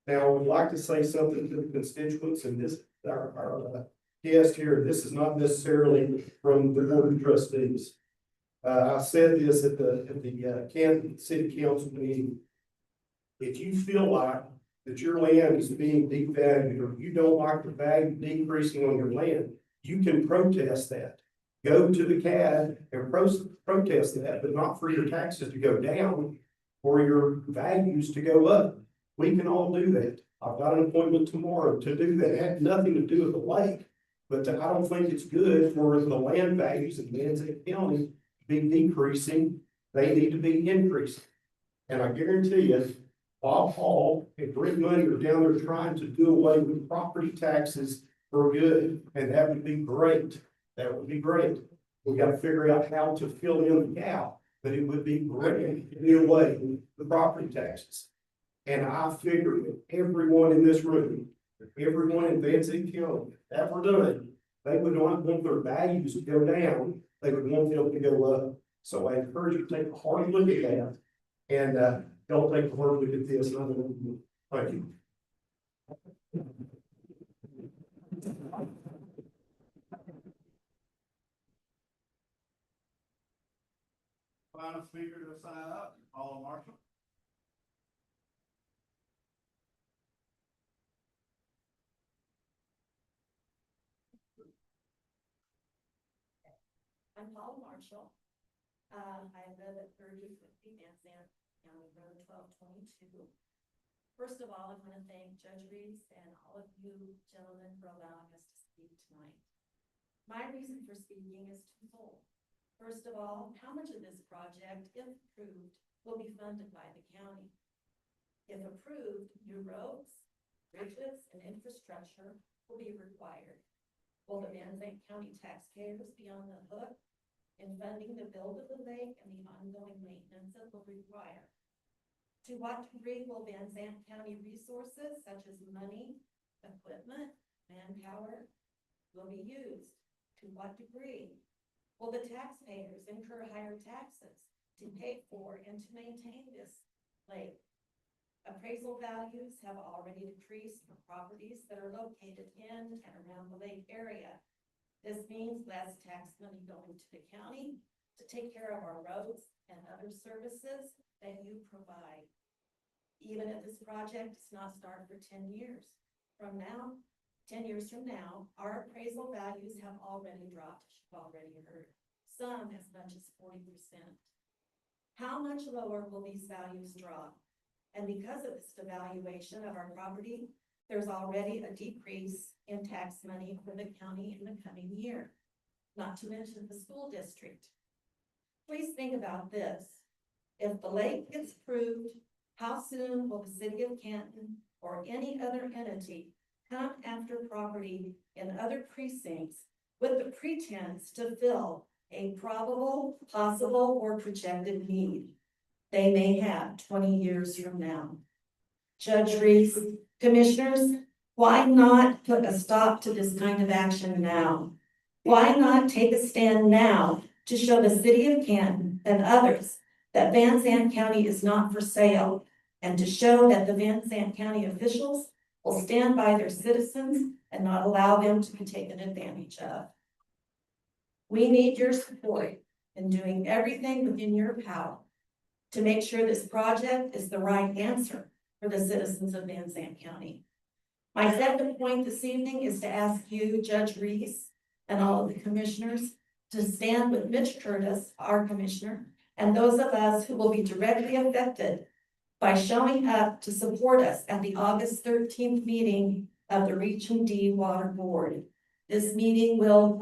Now, I would like to say something to the constituents and this, our guest here. This is not necessarily from the board of trustees. I said this at the Canton City Council meeting. If you feel like that your land is being devalued or you don't like the value decreasing on your land, you can protest that. Go to the CAD and protest that, but not for your taxes to go down or your values to go up. We can all do that. I've got an appointment tomorrow to do that. It had nothing to do with the lake, but I don't think it's good for the land values in Van Zandt County to be decreasing. They need to be increasing. And I guarantee you, Bob Hall and Brent Money are down there trying to do away with property taxes for good, and that would be great. That would be great. We got to figure out how to fill in the gap, but it would be great to do away with the property taxes. And I figure that everyone in this room, everyone in Van Zandt County, that we're doing, they would not want their values to go down. They would want them to go up. So I encourage you to take a hard look at that and don't take a hard look at this. Thank you. Final speaker to sign up, Paul Marshall. I'm Paul Marshall. I live at 3050 Van Zandt County Road 1222. First of all, I want to thank Judge Reeves and all of you gentlemen for allowing us to speak tonight. My reason for speaking is twofold. First of all, how much of this project, if approved, will be funded by the county? If approved, new roads, bridges, and infrastructure will be required. Will the Van Zandt County taxpayers be on the hook in funding the build of the lake and the ongoing maintenance it will require? To what degree will Van Zandt County resources such as money, equipment, manpower will be used? To what degree will the taxpayers incur higher taxes to pay for and to maintain this lake? Appraisal values have already decreased for properties that are located in and around the lake area. This means less tax money going to the county to take care of our roads and other services that you provide. Even if this project does not start for 10 years from now, 10 years from now, our appraisal values have already dropped, as you've already heard. some as much as 40%. How much lower will these values drop? And because of this devaluation of our property, there's already a decrease in tax money for the county in the coming year, not to mention the school district. Please think about this. If the lake gets approved, how soon will the city of Canton or any other entity come after property in other precincts with the pretense to fill a probable, possible, or projected need they may have 20 years from now? Judge Reese, commissioners, why not put a stop to this kind of action now? Why not take a stand now to show the city of Canton and others that Van Zandt County is not for sale, and to show that the Van Zandt County officials will stand by their citizens and not allow them to be taken advantage of? We need your support in doing everything within your power to make sure this project is the right answer for the citizens of Van Zandt County. My second point this evening is to ask you, Judge Reese, and all of the commissioners to stand with Mitch Curtis, our commissioner, and those of us who will be directly affected by showing up to support us at the August 13th meeting of the Region D Water Board. This meeting will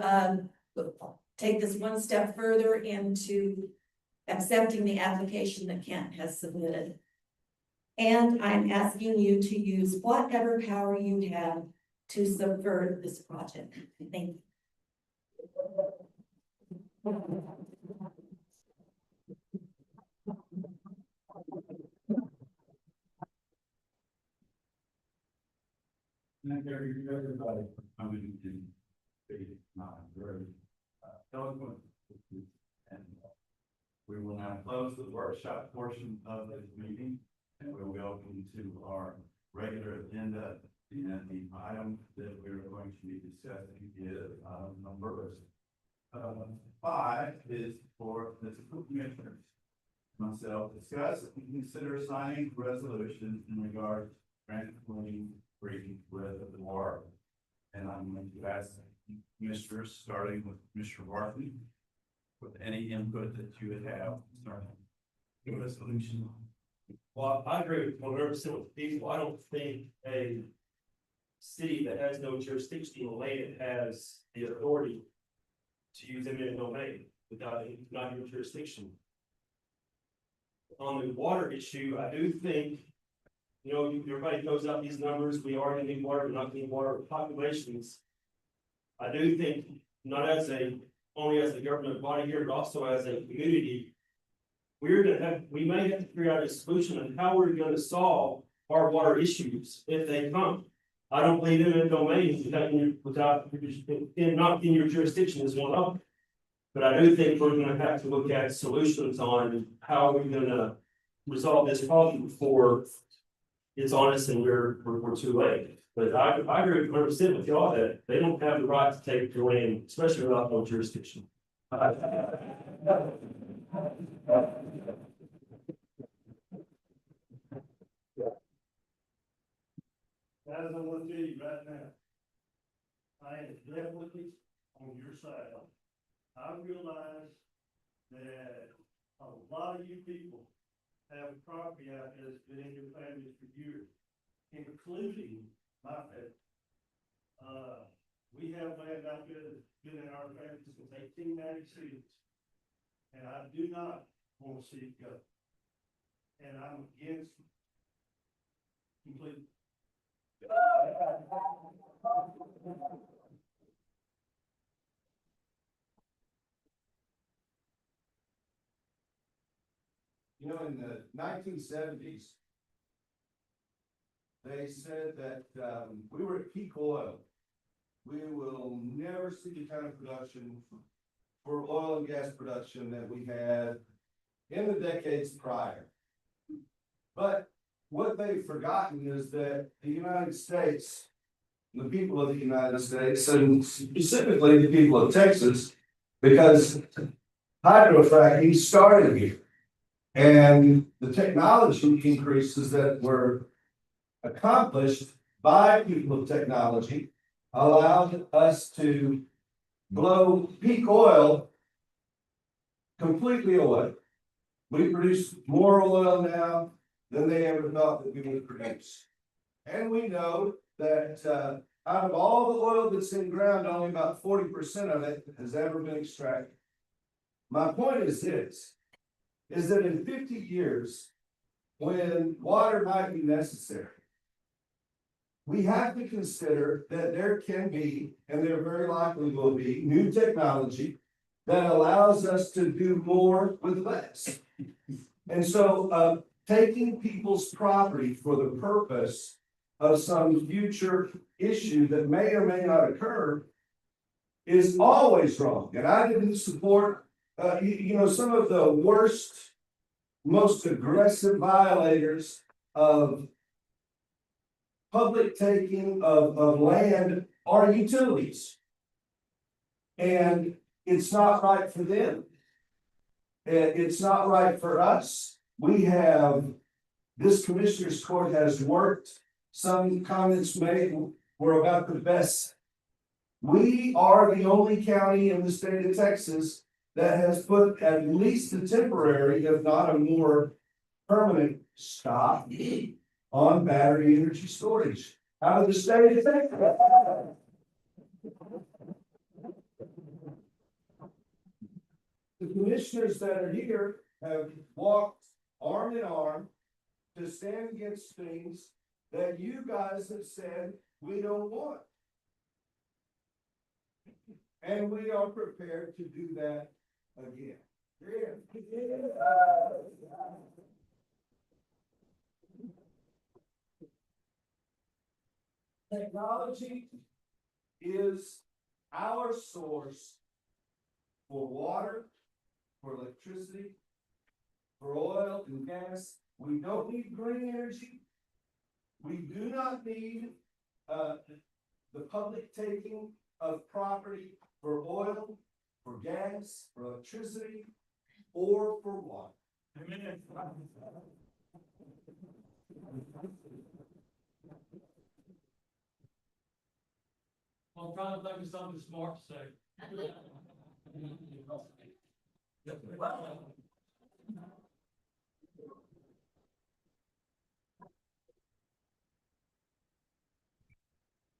take this one step further into accepting the application that Kent has submitted. And I'm asking you to use whatever power you have to subvert this project. Thank you. Thank you, everybody, for coming in. Very eloquent. And we will now close the workshop portion of this meeting, and we will go into our regular agenda. And the item that we're going to be discussing is number 5 is for the school commissioners. Myself discuss and consider signing resolution in regard to granting free reservoir. And I'm going to ask commissioners, starting with Mr. Barkley, with any input that you would have concerning the resolution. Well, I agree with 100% with people. I don't think a city that has no jurisdiction in the land has the authority to use eminent domain without not your jurisdiction. On the water issue, I do think, you know, everybody throws out these numbers. We are going to need water, we're not getting water populations. I do think, not as only as a government body here, but also as a community, we may have to figure out a solution on how we're going to solve our water issues if they come. I don't believe eminent domain without not in your jurisdiction is one of them. But I do think we're going to have to look at solutions on how we're going to resolve this problem before it's on us and we're too late. But I agree 100% with y'all that they don't have the right to take the land, especially without no jurisdiction. As I want to tell you right now, I am definitely on your side. I realize that a lot of you people have property out there that's been in your families for years, including my family. We have land out there that's been in our family since 1896, and I do not want to see it go. And I'm against completely. You know, in the 1970s, they said that we were at peak oil. We will never see the kind of production for oil and gas production that we had in the decades prior. But what they've forgotten is that the United States, the people of the United States, and specifically the people of Texas, because hydrofracking started here. And the technology increases that were accomplished by people of technology allowed us to blow peak oil completely away. We produce more oil now than they ever thought that we would produce. And we know that, out of all the oil that's in ground, only about 40% of it has ever been extracted. My point is this, is that in 50 years, when water might be necessary, we have to consider that there can be, and there very likely will be, new technology that allows us to do more with less. And so, taking people's property for the purpose of some future issue that may or may not occur is always wrong. And I didn't support, some of the worst, most aggressive violators of public taking of land are utilities. And it's not right for them. It's not right for us. This commissioner's court has worked. Some comments made were about the best. We are the only county in the state of Texas that has put at least a temporary, if not a more permanent stop on battery energy storage out of the state of Texas. The commissioners that are here have walked arm in arm to stand against things that you guys have said we don't want. And we are prepared to do that again. Technology is our source for water, for electricity, for oil and gas. We don't need green energy. We do not need the public taking of property for oil, for gas, for electricity, or for water. I'm trying to think of something smart to say.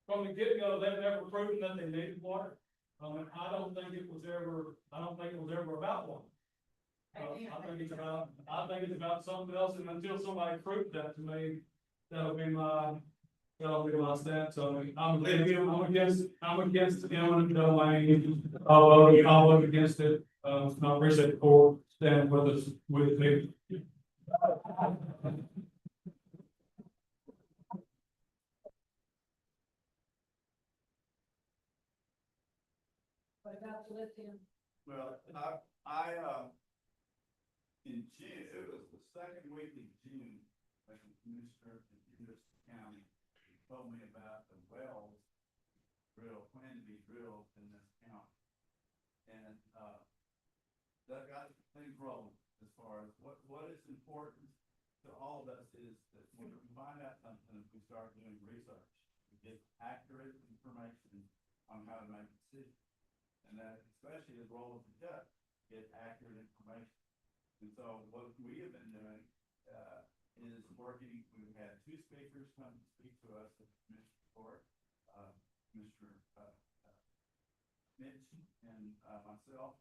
From the get-go, they've never proven that they needed water. I don't think it was ever about water. I think it's about something else, and until somebody proved that to me, that'll be my stance. So I'm against the eminent domain. I'll vote against it. I appreciate the court standing with me. What about the lithium? Well, in June, it was the second week in June, when the commissioner in this county told me about the wells planned to be drilled in this county. And, that got things rolling as far as what is important to all of us is that when we find out something, if we start doing research, we get accurate information on how to make decisions. And that especially the role of the judge, get accurate information. And so what we have been doing, is working, we've had two speakers come speak to us at the commission court, Commissioner, Mitch and, myself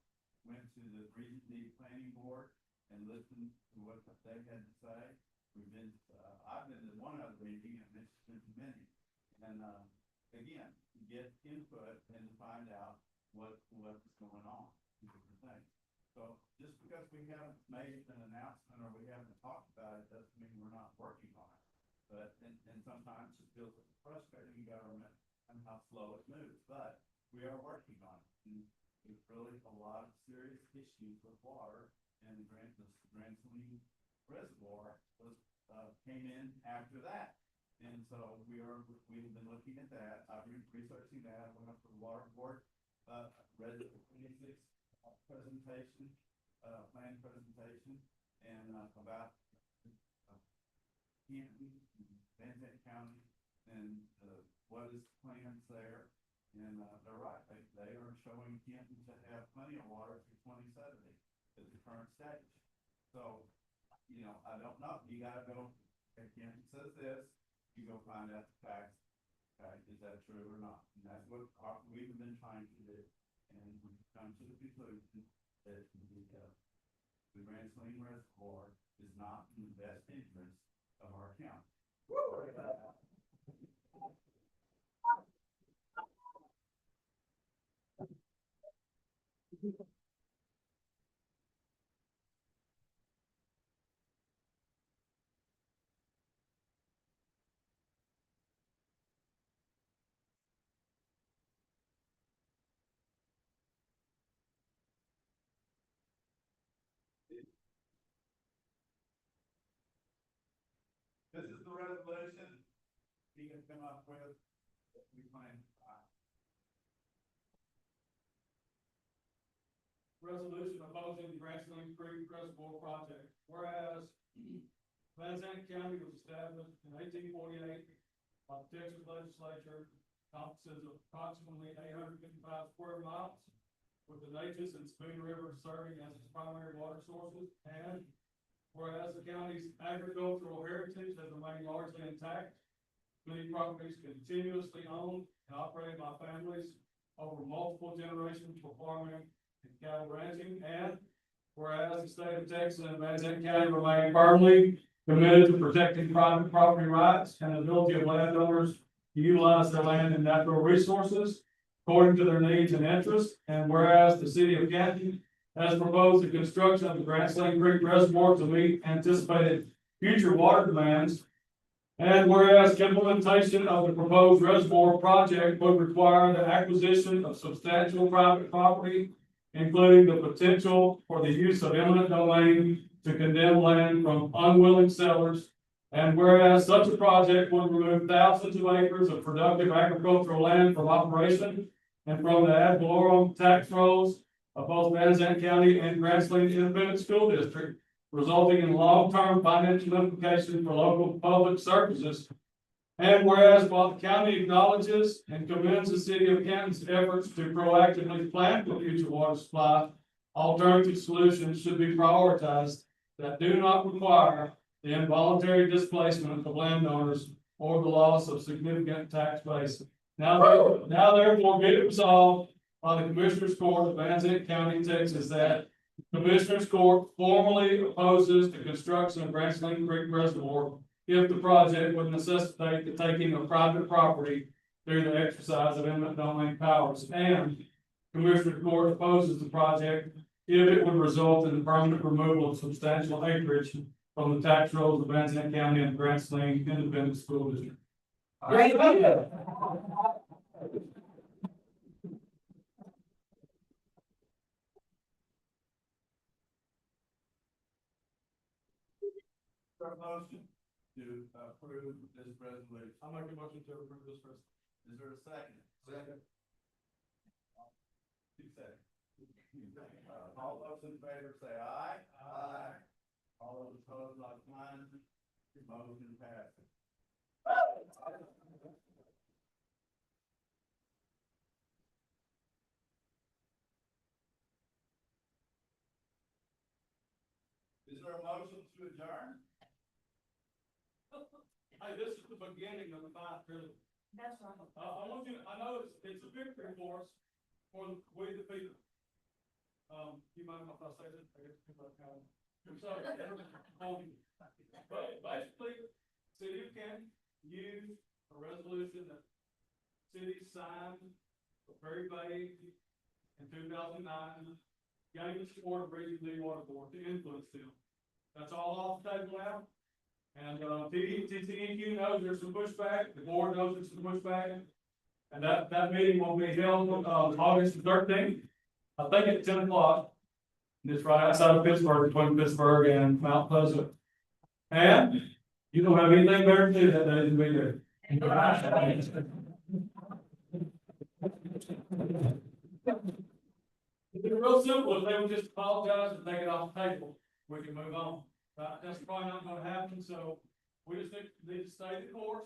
went to the Region D Planning Board and listened to what they had to say. I've been to one other meeting and Mitch has been to many. And, again, get input and to find out what's going on, different things. So just because we haven't made an announcement or we haven't talked about it doesn't mean we're not working on it. But and sometimes it feels frustrating in government and how slow it moves. But we are working on it. And there's really a lot of serious issues with water, and the Grand Saline Reservoir came in after that. And so we've been looking at that. I've been researching that. I went up to the water board, read the 26 presentation, plan presentation, and about Canton, Zandt County, and what is plans there. And they're right. They are showing Canton to have plenty of water through 2070. But the stage. So, you know, I don't know, you gotta go, if Kansas says this, you go find out the facts. Is that true or not? And that's what we've been trying to do. And we've come to the conclusion that the Grand Saline Reservoir is not in the best interest of our county. This is the resolution he can come up with, that we plan to file. Resolution opposing the Grand Saline Creek Reservoir project, whereas Van Zandt County was established in 1848 by the Texas legislature, encompasses approximately 855 square miles, with the Natchez and Spoon River serving as its primary water sources, and whereas the county's agricultural heritage has remained largely intact, many properties continuously owned and operated by families over multiple generations for farming and cattle ranching, and whereas the state of Texas and Van Zandt County remain firmly committed to protecting private property rights and the ability of landowners to utilize their land and natural resources according to their needs and interests, and whereas the city of Canton has proposed the construction of the Grand Saline Creek Reservoir to meet anticipated future water demands. And whereas implementation of the proposed reservoir project would require the acquisition of substantial private property, including the potential for the use of eminent domain to condemn land from unwilling settlers. And whereas such a project would remove thousands of acres of productive agricultural land from operation and from the ad valorem tax rolls of both Van Zandt County and Grand Saline Independent School District, resulting in long-term financial implications for local public services. And whereas while the county acknowledges and commends the city of Canton's efforts to proactively plan for future water supply, alternative solutions should be prioritized that do not require the involuntary displacement of landowners or the loss of significant tax base. Now therefore be it resolved by the Commissioners Court of Van Zandt County, Texas, that Commissioners Court formally opposes the construction of Grand Saline Creek Reservoir if the project would necessitate the taking of private property through the exercise of eminent domain powers, and Commissioners Court opposes the project if it would result in the permanent removal of substantial acreage from the tax rolls of Van Zandt County and Grand Saline Independent School District. Great. Motion to approve this resolution. I make a motion to approve this resolution. Is there a second? Second. 2 seconds. All those in favor say aye. Aye. All those opposed, like sign. Motion passes. Is there a motion to adjourn? Hey, this is the beginning of the fight, really. That's right. I want you, I know it's a victory for us, for we the people. You mind if I say this? I guess people are kind of. But basically, city of Canton used a resolution that city signed, very vague, in 2009, gave the support of Region D Water Board to influence them. That's all off the table now. And, TCEQ knows there's some pushback, the board knows there's some pushback. And that meeting will be held, August 13th, I think at 10 o'clock. It's right outside of Pittsburgh, between Pittsburgh and Mount Pleasant. And you don't have anything better to do that day than be there. It's real simple, if they would just apologize and take it off the table, we can move on. That's probably not gonna happen, so we just need to stay the course,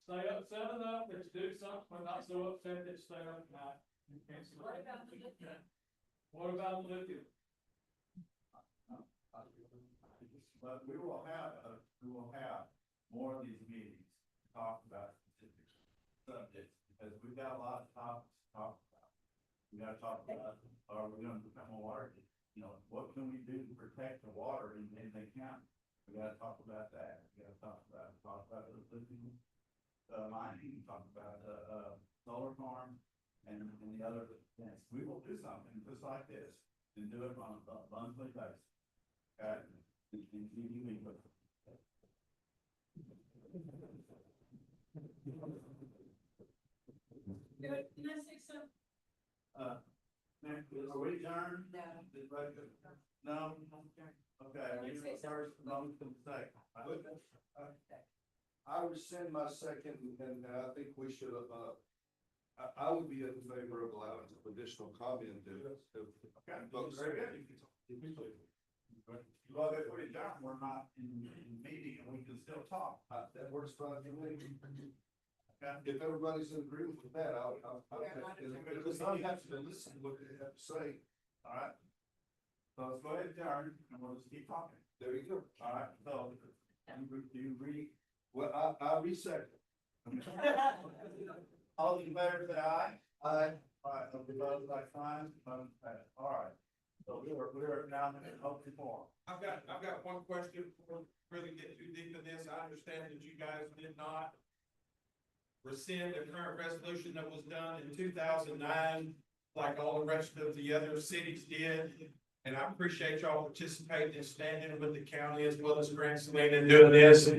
stay upset enough that you do something, but not so upset that you stay up at night. You can't sleep. What about the lithium? What about the lithium? but we will have more of these meetings to talk about specific subjects, because we've got a lot of topics to talk about. We gotta talk about, are we gonna become a water, what can we do to protect the water in Benton County? We gotta talk about that, we gotta talk about the lithium, mining, talk about, solar farm, and the other things. We will do something just like this, and do it on a monthly basis. Okay? And keep you input. Can I say something? Next, are we adjourned? No. No? Okay, you first, no, second. I rescind my second, and I think we should, I would be in favor of allowing some additional comment Okay, very good. Well, if we're adjourned, we're not in meeting, and we can still talk. That works fine for me. Okay? If everybody's in agreement with that, I'll because I have to listen to what they have to say. All right. So let's go ahead and adjourn, and we'll just keep talking. There you go. All right, so, do you agree? Well, I resecond. All in favor, say aye. Aye. All right, opposed, like sign, all right. So we're now in open forum. I've got one question before we really get too deep in this. I understand that you guys did not rescind the current resolution that was done in 2009, like all the rest of the other cities did. And I appreciate y'all participating and standing with the county as well as Grant Saline and doing this.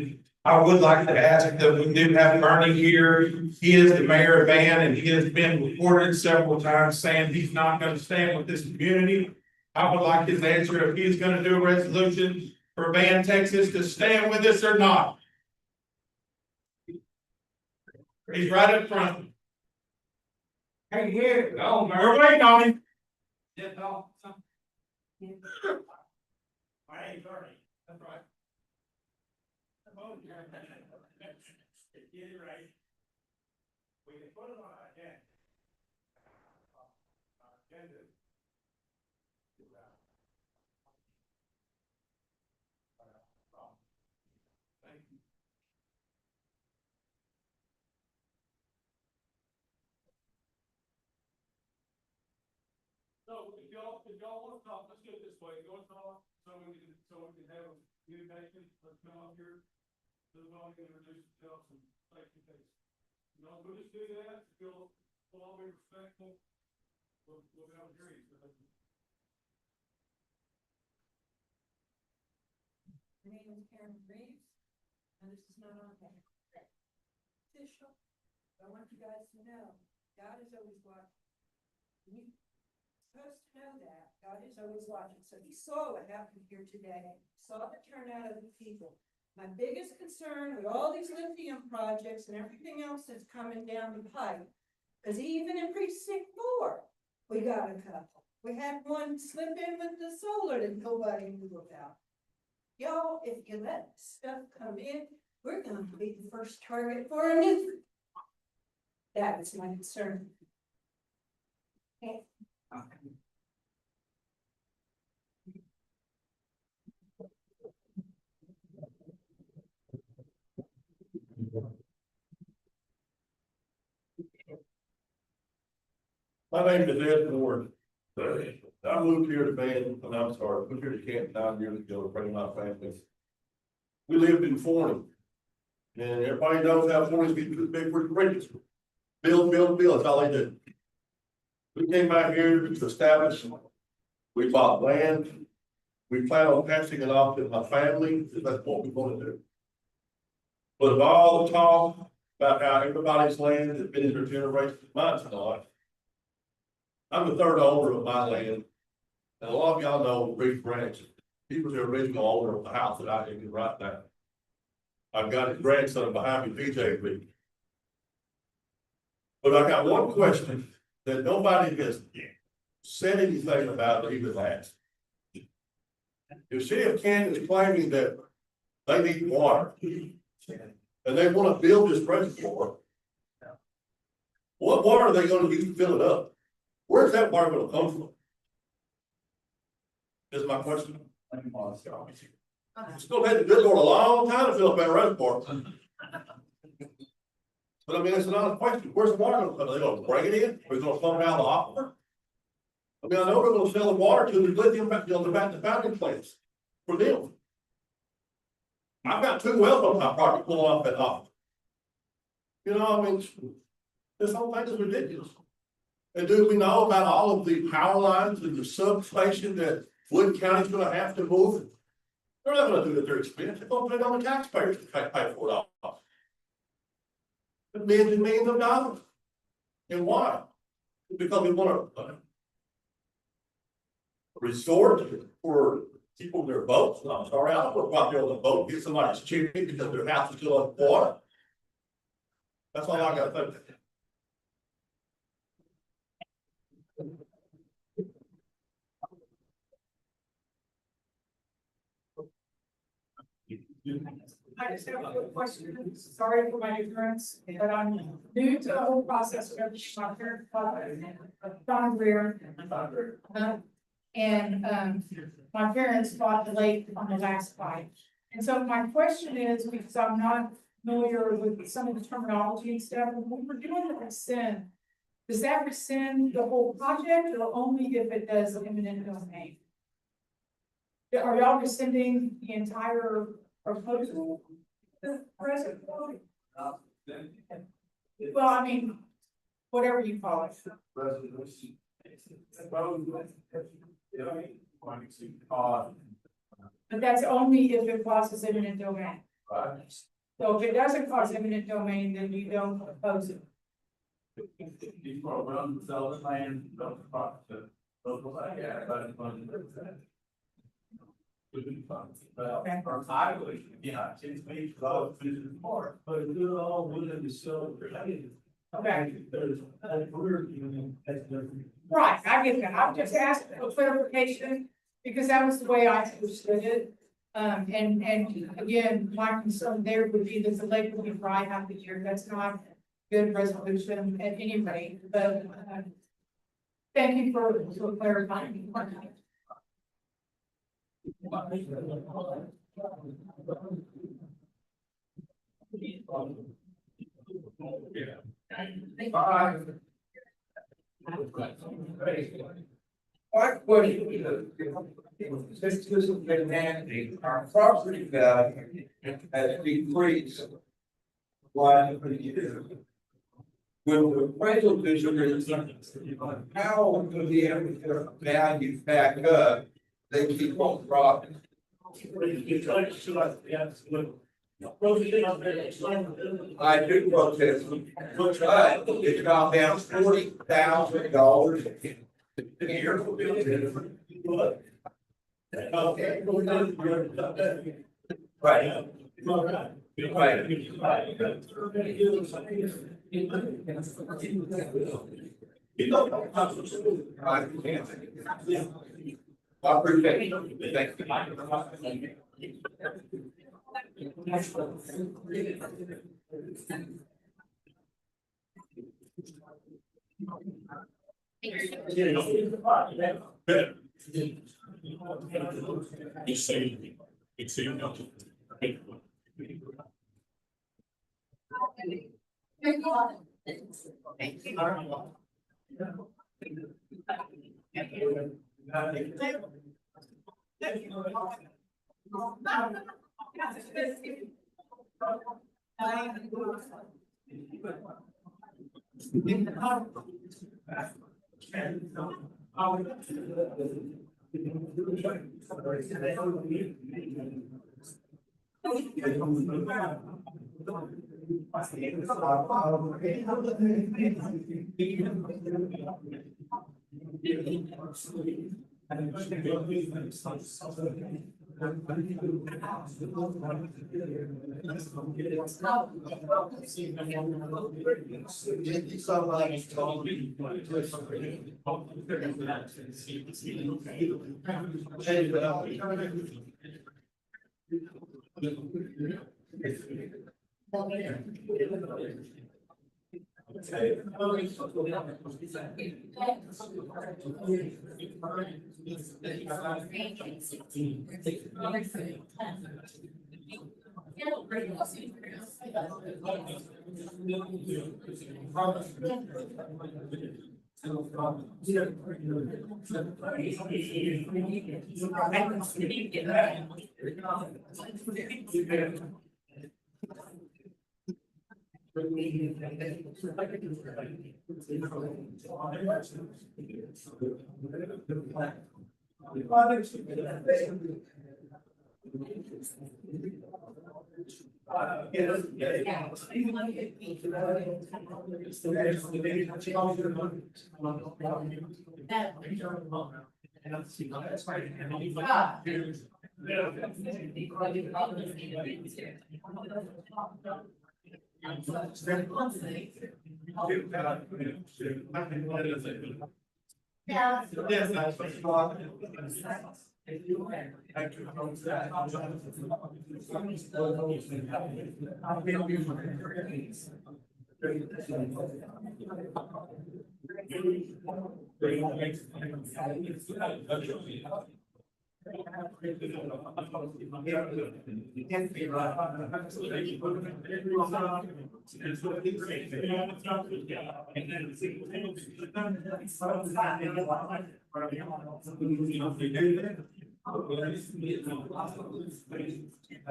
I would like to ask that we do have Bernie here. He is the mayor of Van, and he has been reported several times saying he's not going to stand with this community. I would like his answer if he's going to do a resolution for Van, Texas to stand with us or not. He's right up front. Hey, here, oh, we're waiting on him. Yeah, no. My name's Bernie. That's right. Get it right. We can put it on our agenda. Agenda. Thank you. So if y'all want to talk, let's do it this way, go and talk, so we can have a communication, let's come up here. So we'll introduce yourselves and take your case. We'll just do that, we'll all be respectful. We'll have a hearing. My name is Karen Reeves, and this is not on there. Official, I want you guys to know, God is always watching. You're supposed to know that, God is always watching, so he saw what happened here today, saw the turnout of the people. My biggest concern with all these lithium projects and everything else that's coming down the pipe, because even in precinct 4, we got a couple. We had one slip in with the solar that nobody knew about. Y'all, if you let stuff come in, we're gonna be the first target for a nuke. That is my concern. Okay. My name is Ed Ward. I moved here to Van, and I'm sorry, I moved here to Canton 9 years ago to bring my family. We lived in Forney. And everybody knows how Forney's getting too big for the bridges. Build, that's all they do. We came back here to establish, we bought land. We plan on passing it off to my family, because that's what we want to do. But of all the talk about how everybody's land has been for generations, mine's not. I'm the third owner of my land, and a lot of y'all know Rick Branch. He was the original owner of the house that I live in right now. I've got his grandson behind me, PJ Rick. But I got one question that nobody has said anything about or even asked. The city of Canton is claiming that they need water, and they want to build this reservoir. What water are they going to use to fill it up? Where's that water going to come from? Is my question. It's gonna take the good Lord a long time to fill up that reservoir. But I mean, it's another question, where's the water gonna come? Are they gonna bring it in, or are they gonna pump it out of the aquifer? I mean, I know they're gonna sell the water to the lithium, the fountain plants for them. I've got 2 wells on my property pulling off that aquifer. You know, I mean, this whole thing is ridiculous. And do we know about all of the power lines and the substation that Wood County's gonna have to move? They're not gonna do it at their expense, they're gonna put it on the taxpayers to pay for it all. Millions and millions of dollars. And why? Because we want to resort for people in their boats. I'm sorry, I don't want to go out there on the boat, get somebody's chimney because their house is still on water. That's all I gotta think. I just have a quick question. Sorry for my ignorance, but I'm new to the whole process of my parent father, Don Greer. And my parents bought the lake on the last fight. And so my question is, because I'm not familiar with some of the terminology and stuff, when we're doing the rescind, does that rescind the whole project or only if it does eminent domain? Are y'all rescinding the entire proposal? Present? Well, I mean, whatever you call it. But that's only if it crosses eminent domain. So if it doesn't cross eminent domain, then you don't oppose it. These programs sell the land, don't Okay. I would, yeah, it's made for more, but it's all within the cell. Okay. Right, I get that. I'm just asking for clarification because that was the way I understood it. And again, my concern there would be that the lake would be dry half the year. That's not good resolution at any rate, but thank you for clarifying. My question is, this has been managing our property value has decreased. Why? When the appraisal district, how do we have the value back up? They keep on dropping. I do protest, but it's gone down $40,000 a year. Right. I appreciate it. Thank you.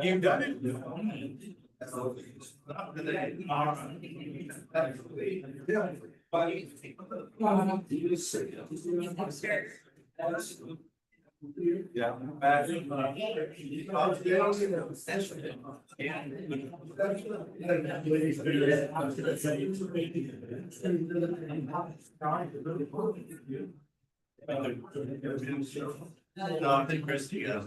You've done it. Yeah. No, I think Christie has.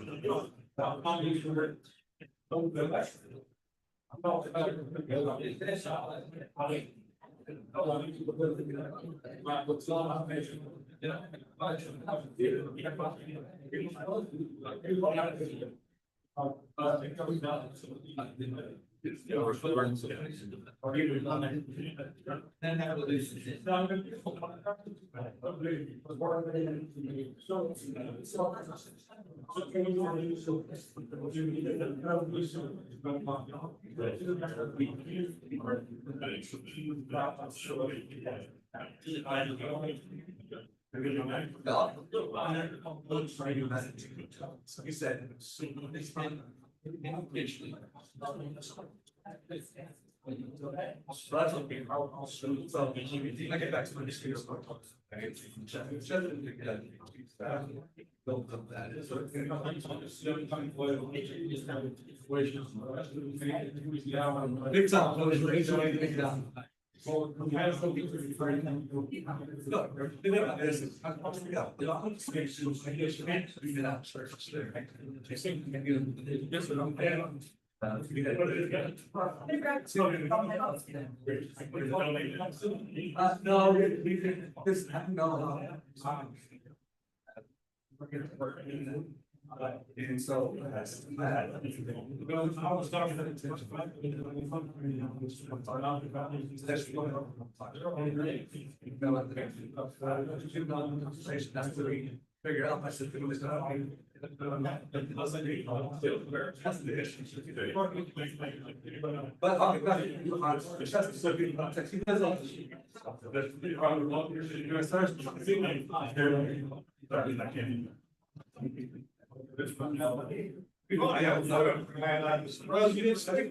You said. So that's okay. So I get back to my district. Build up that. Big time. And so. Figure out my system was not. But I'll be back. Well, you didn't say.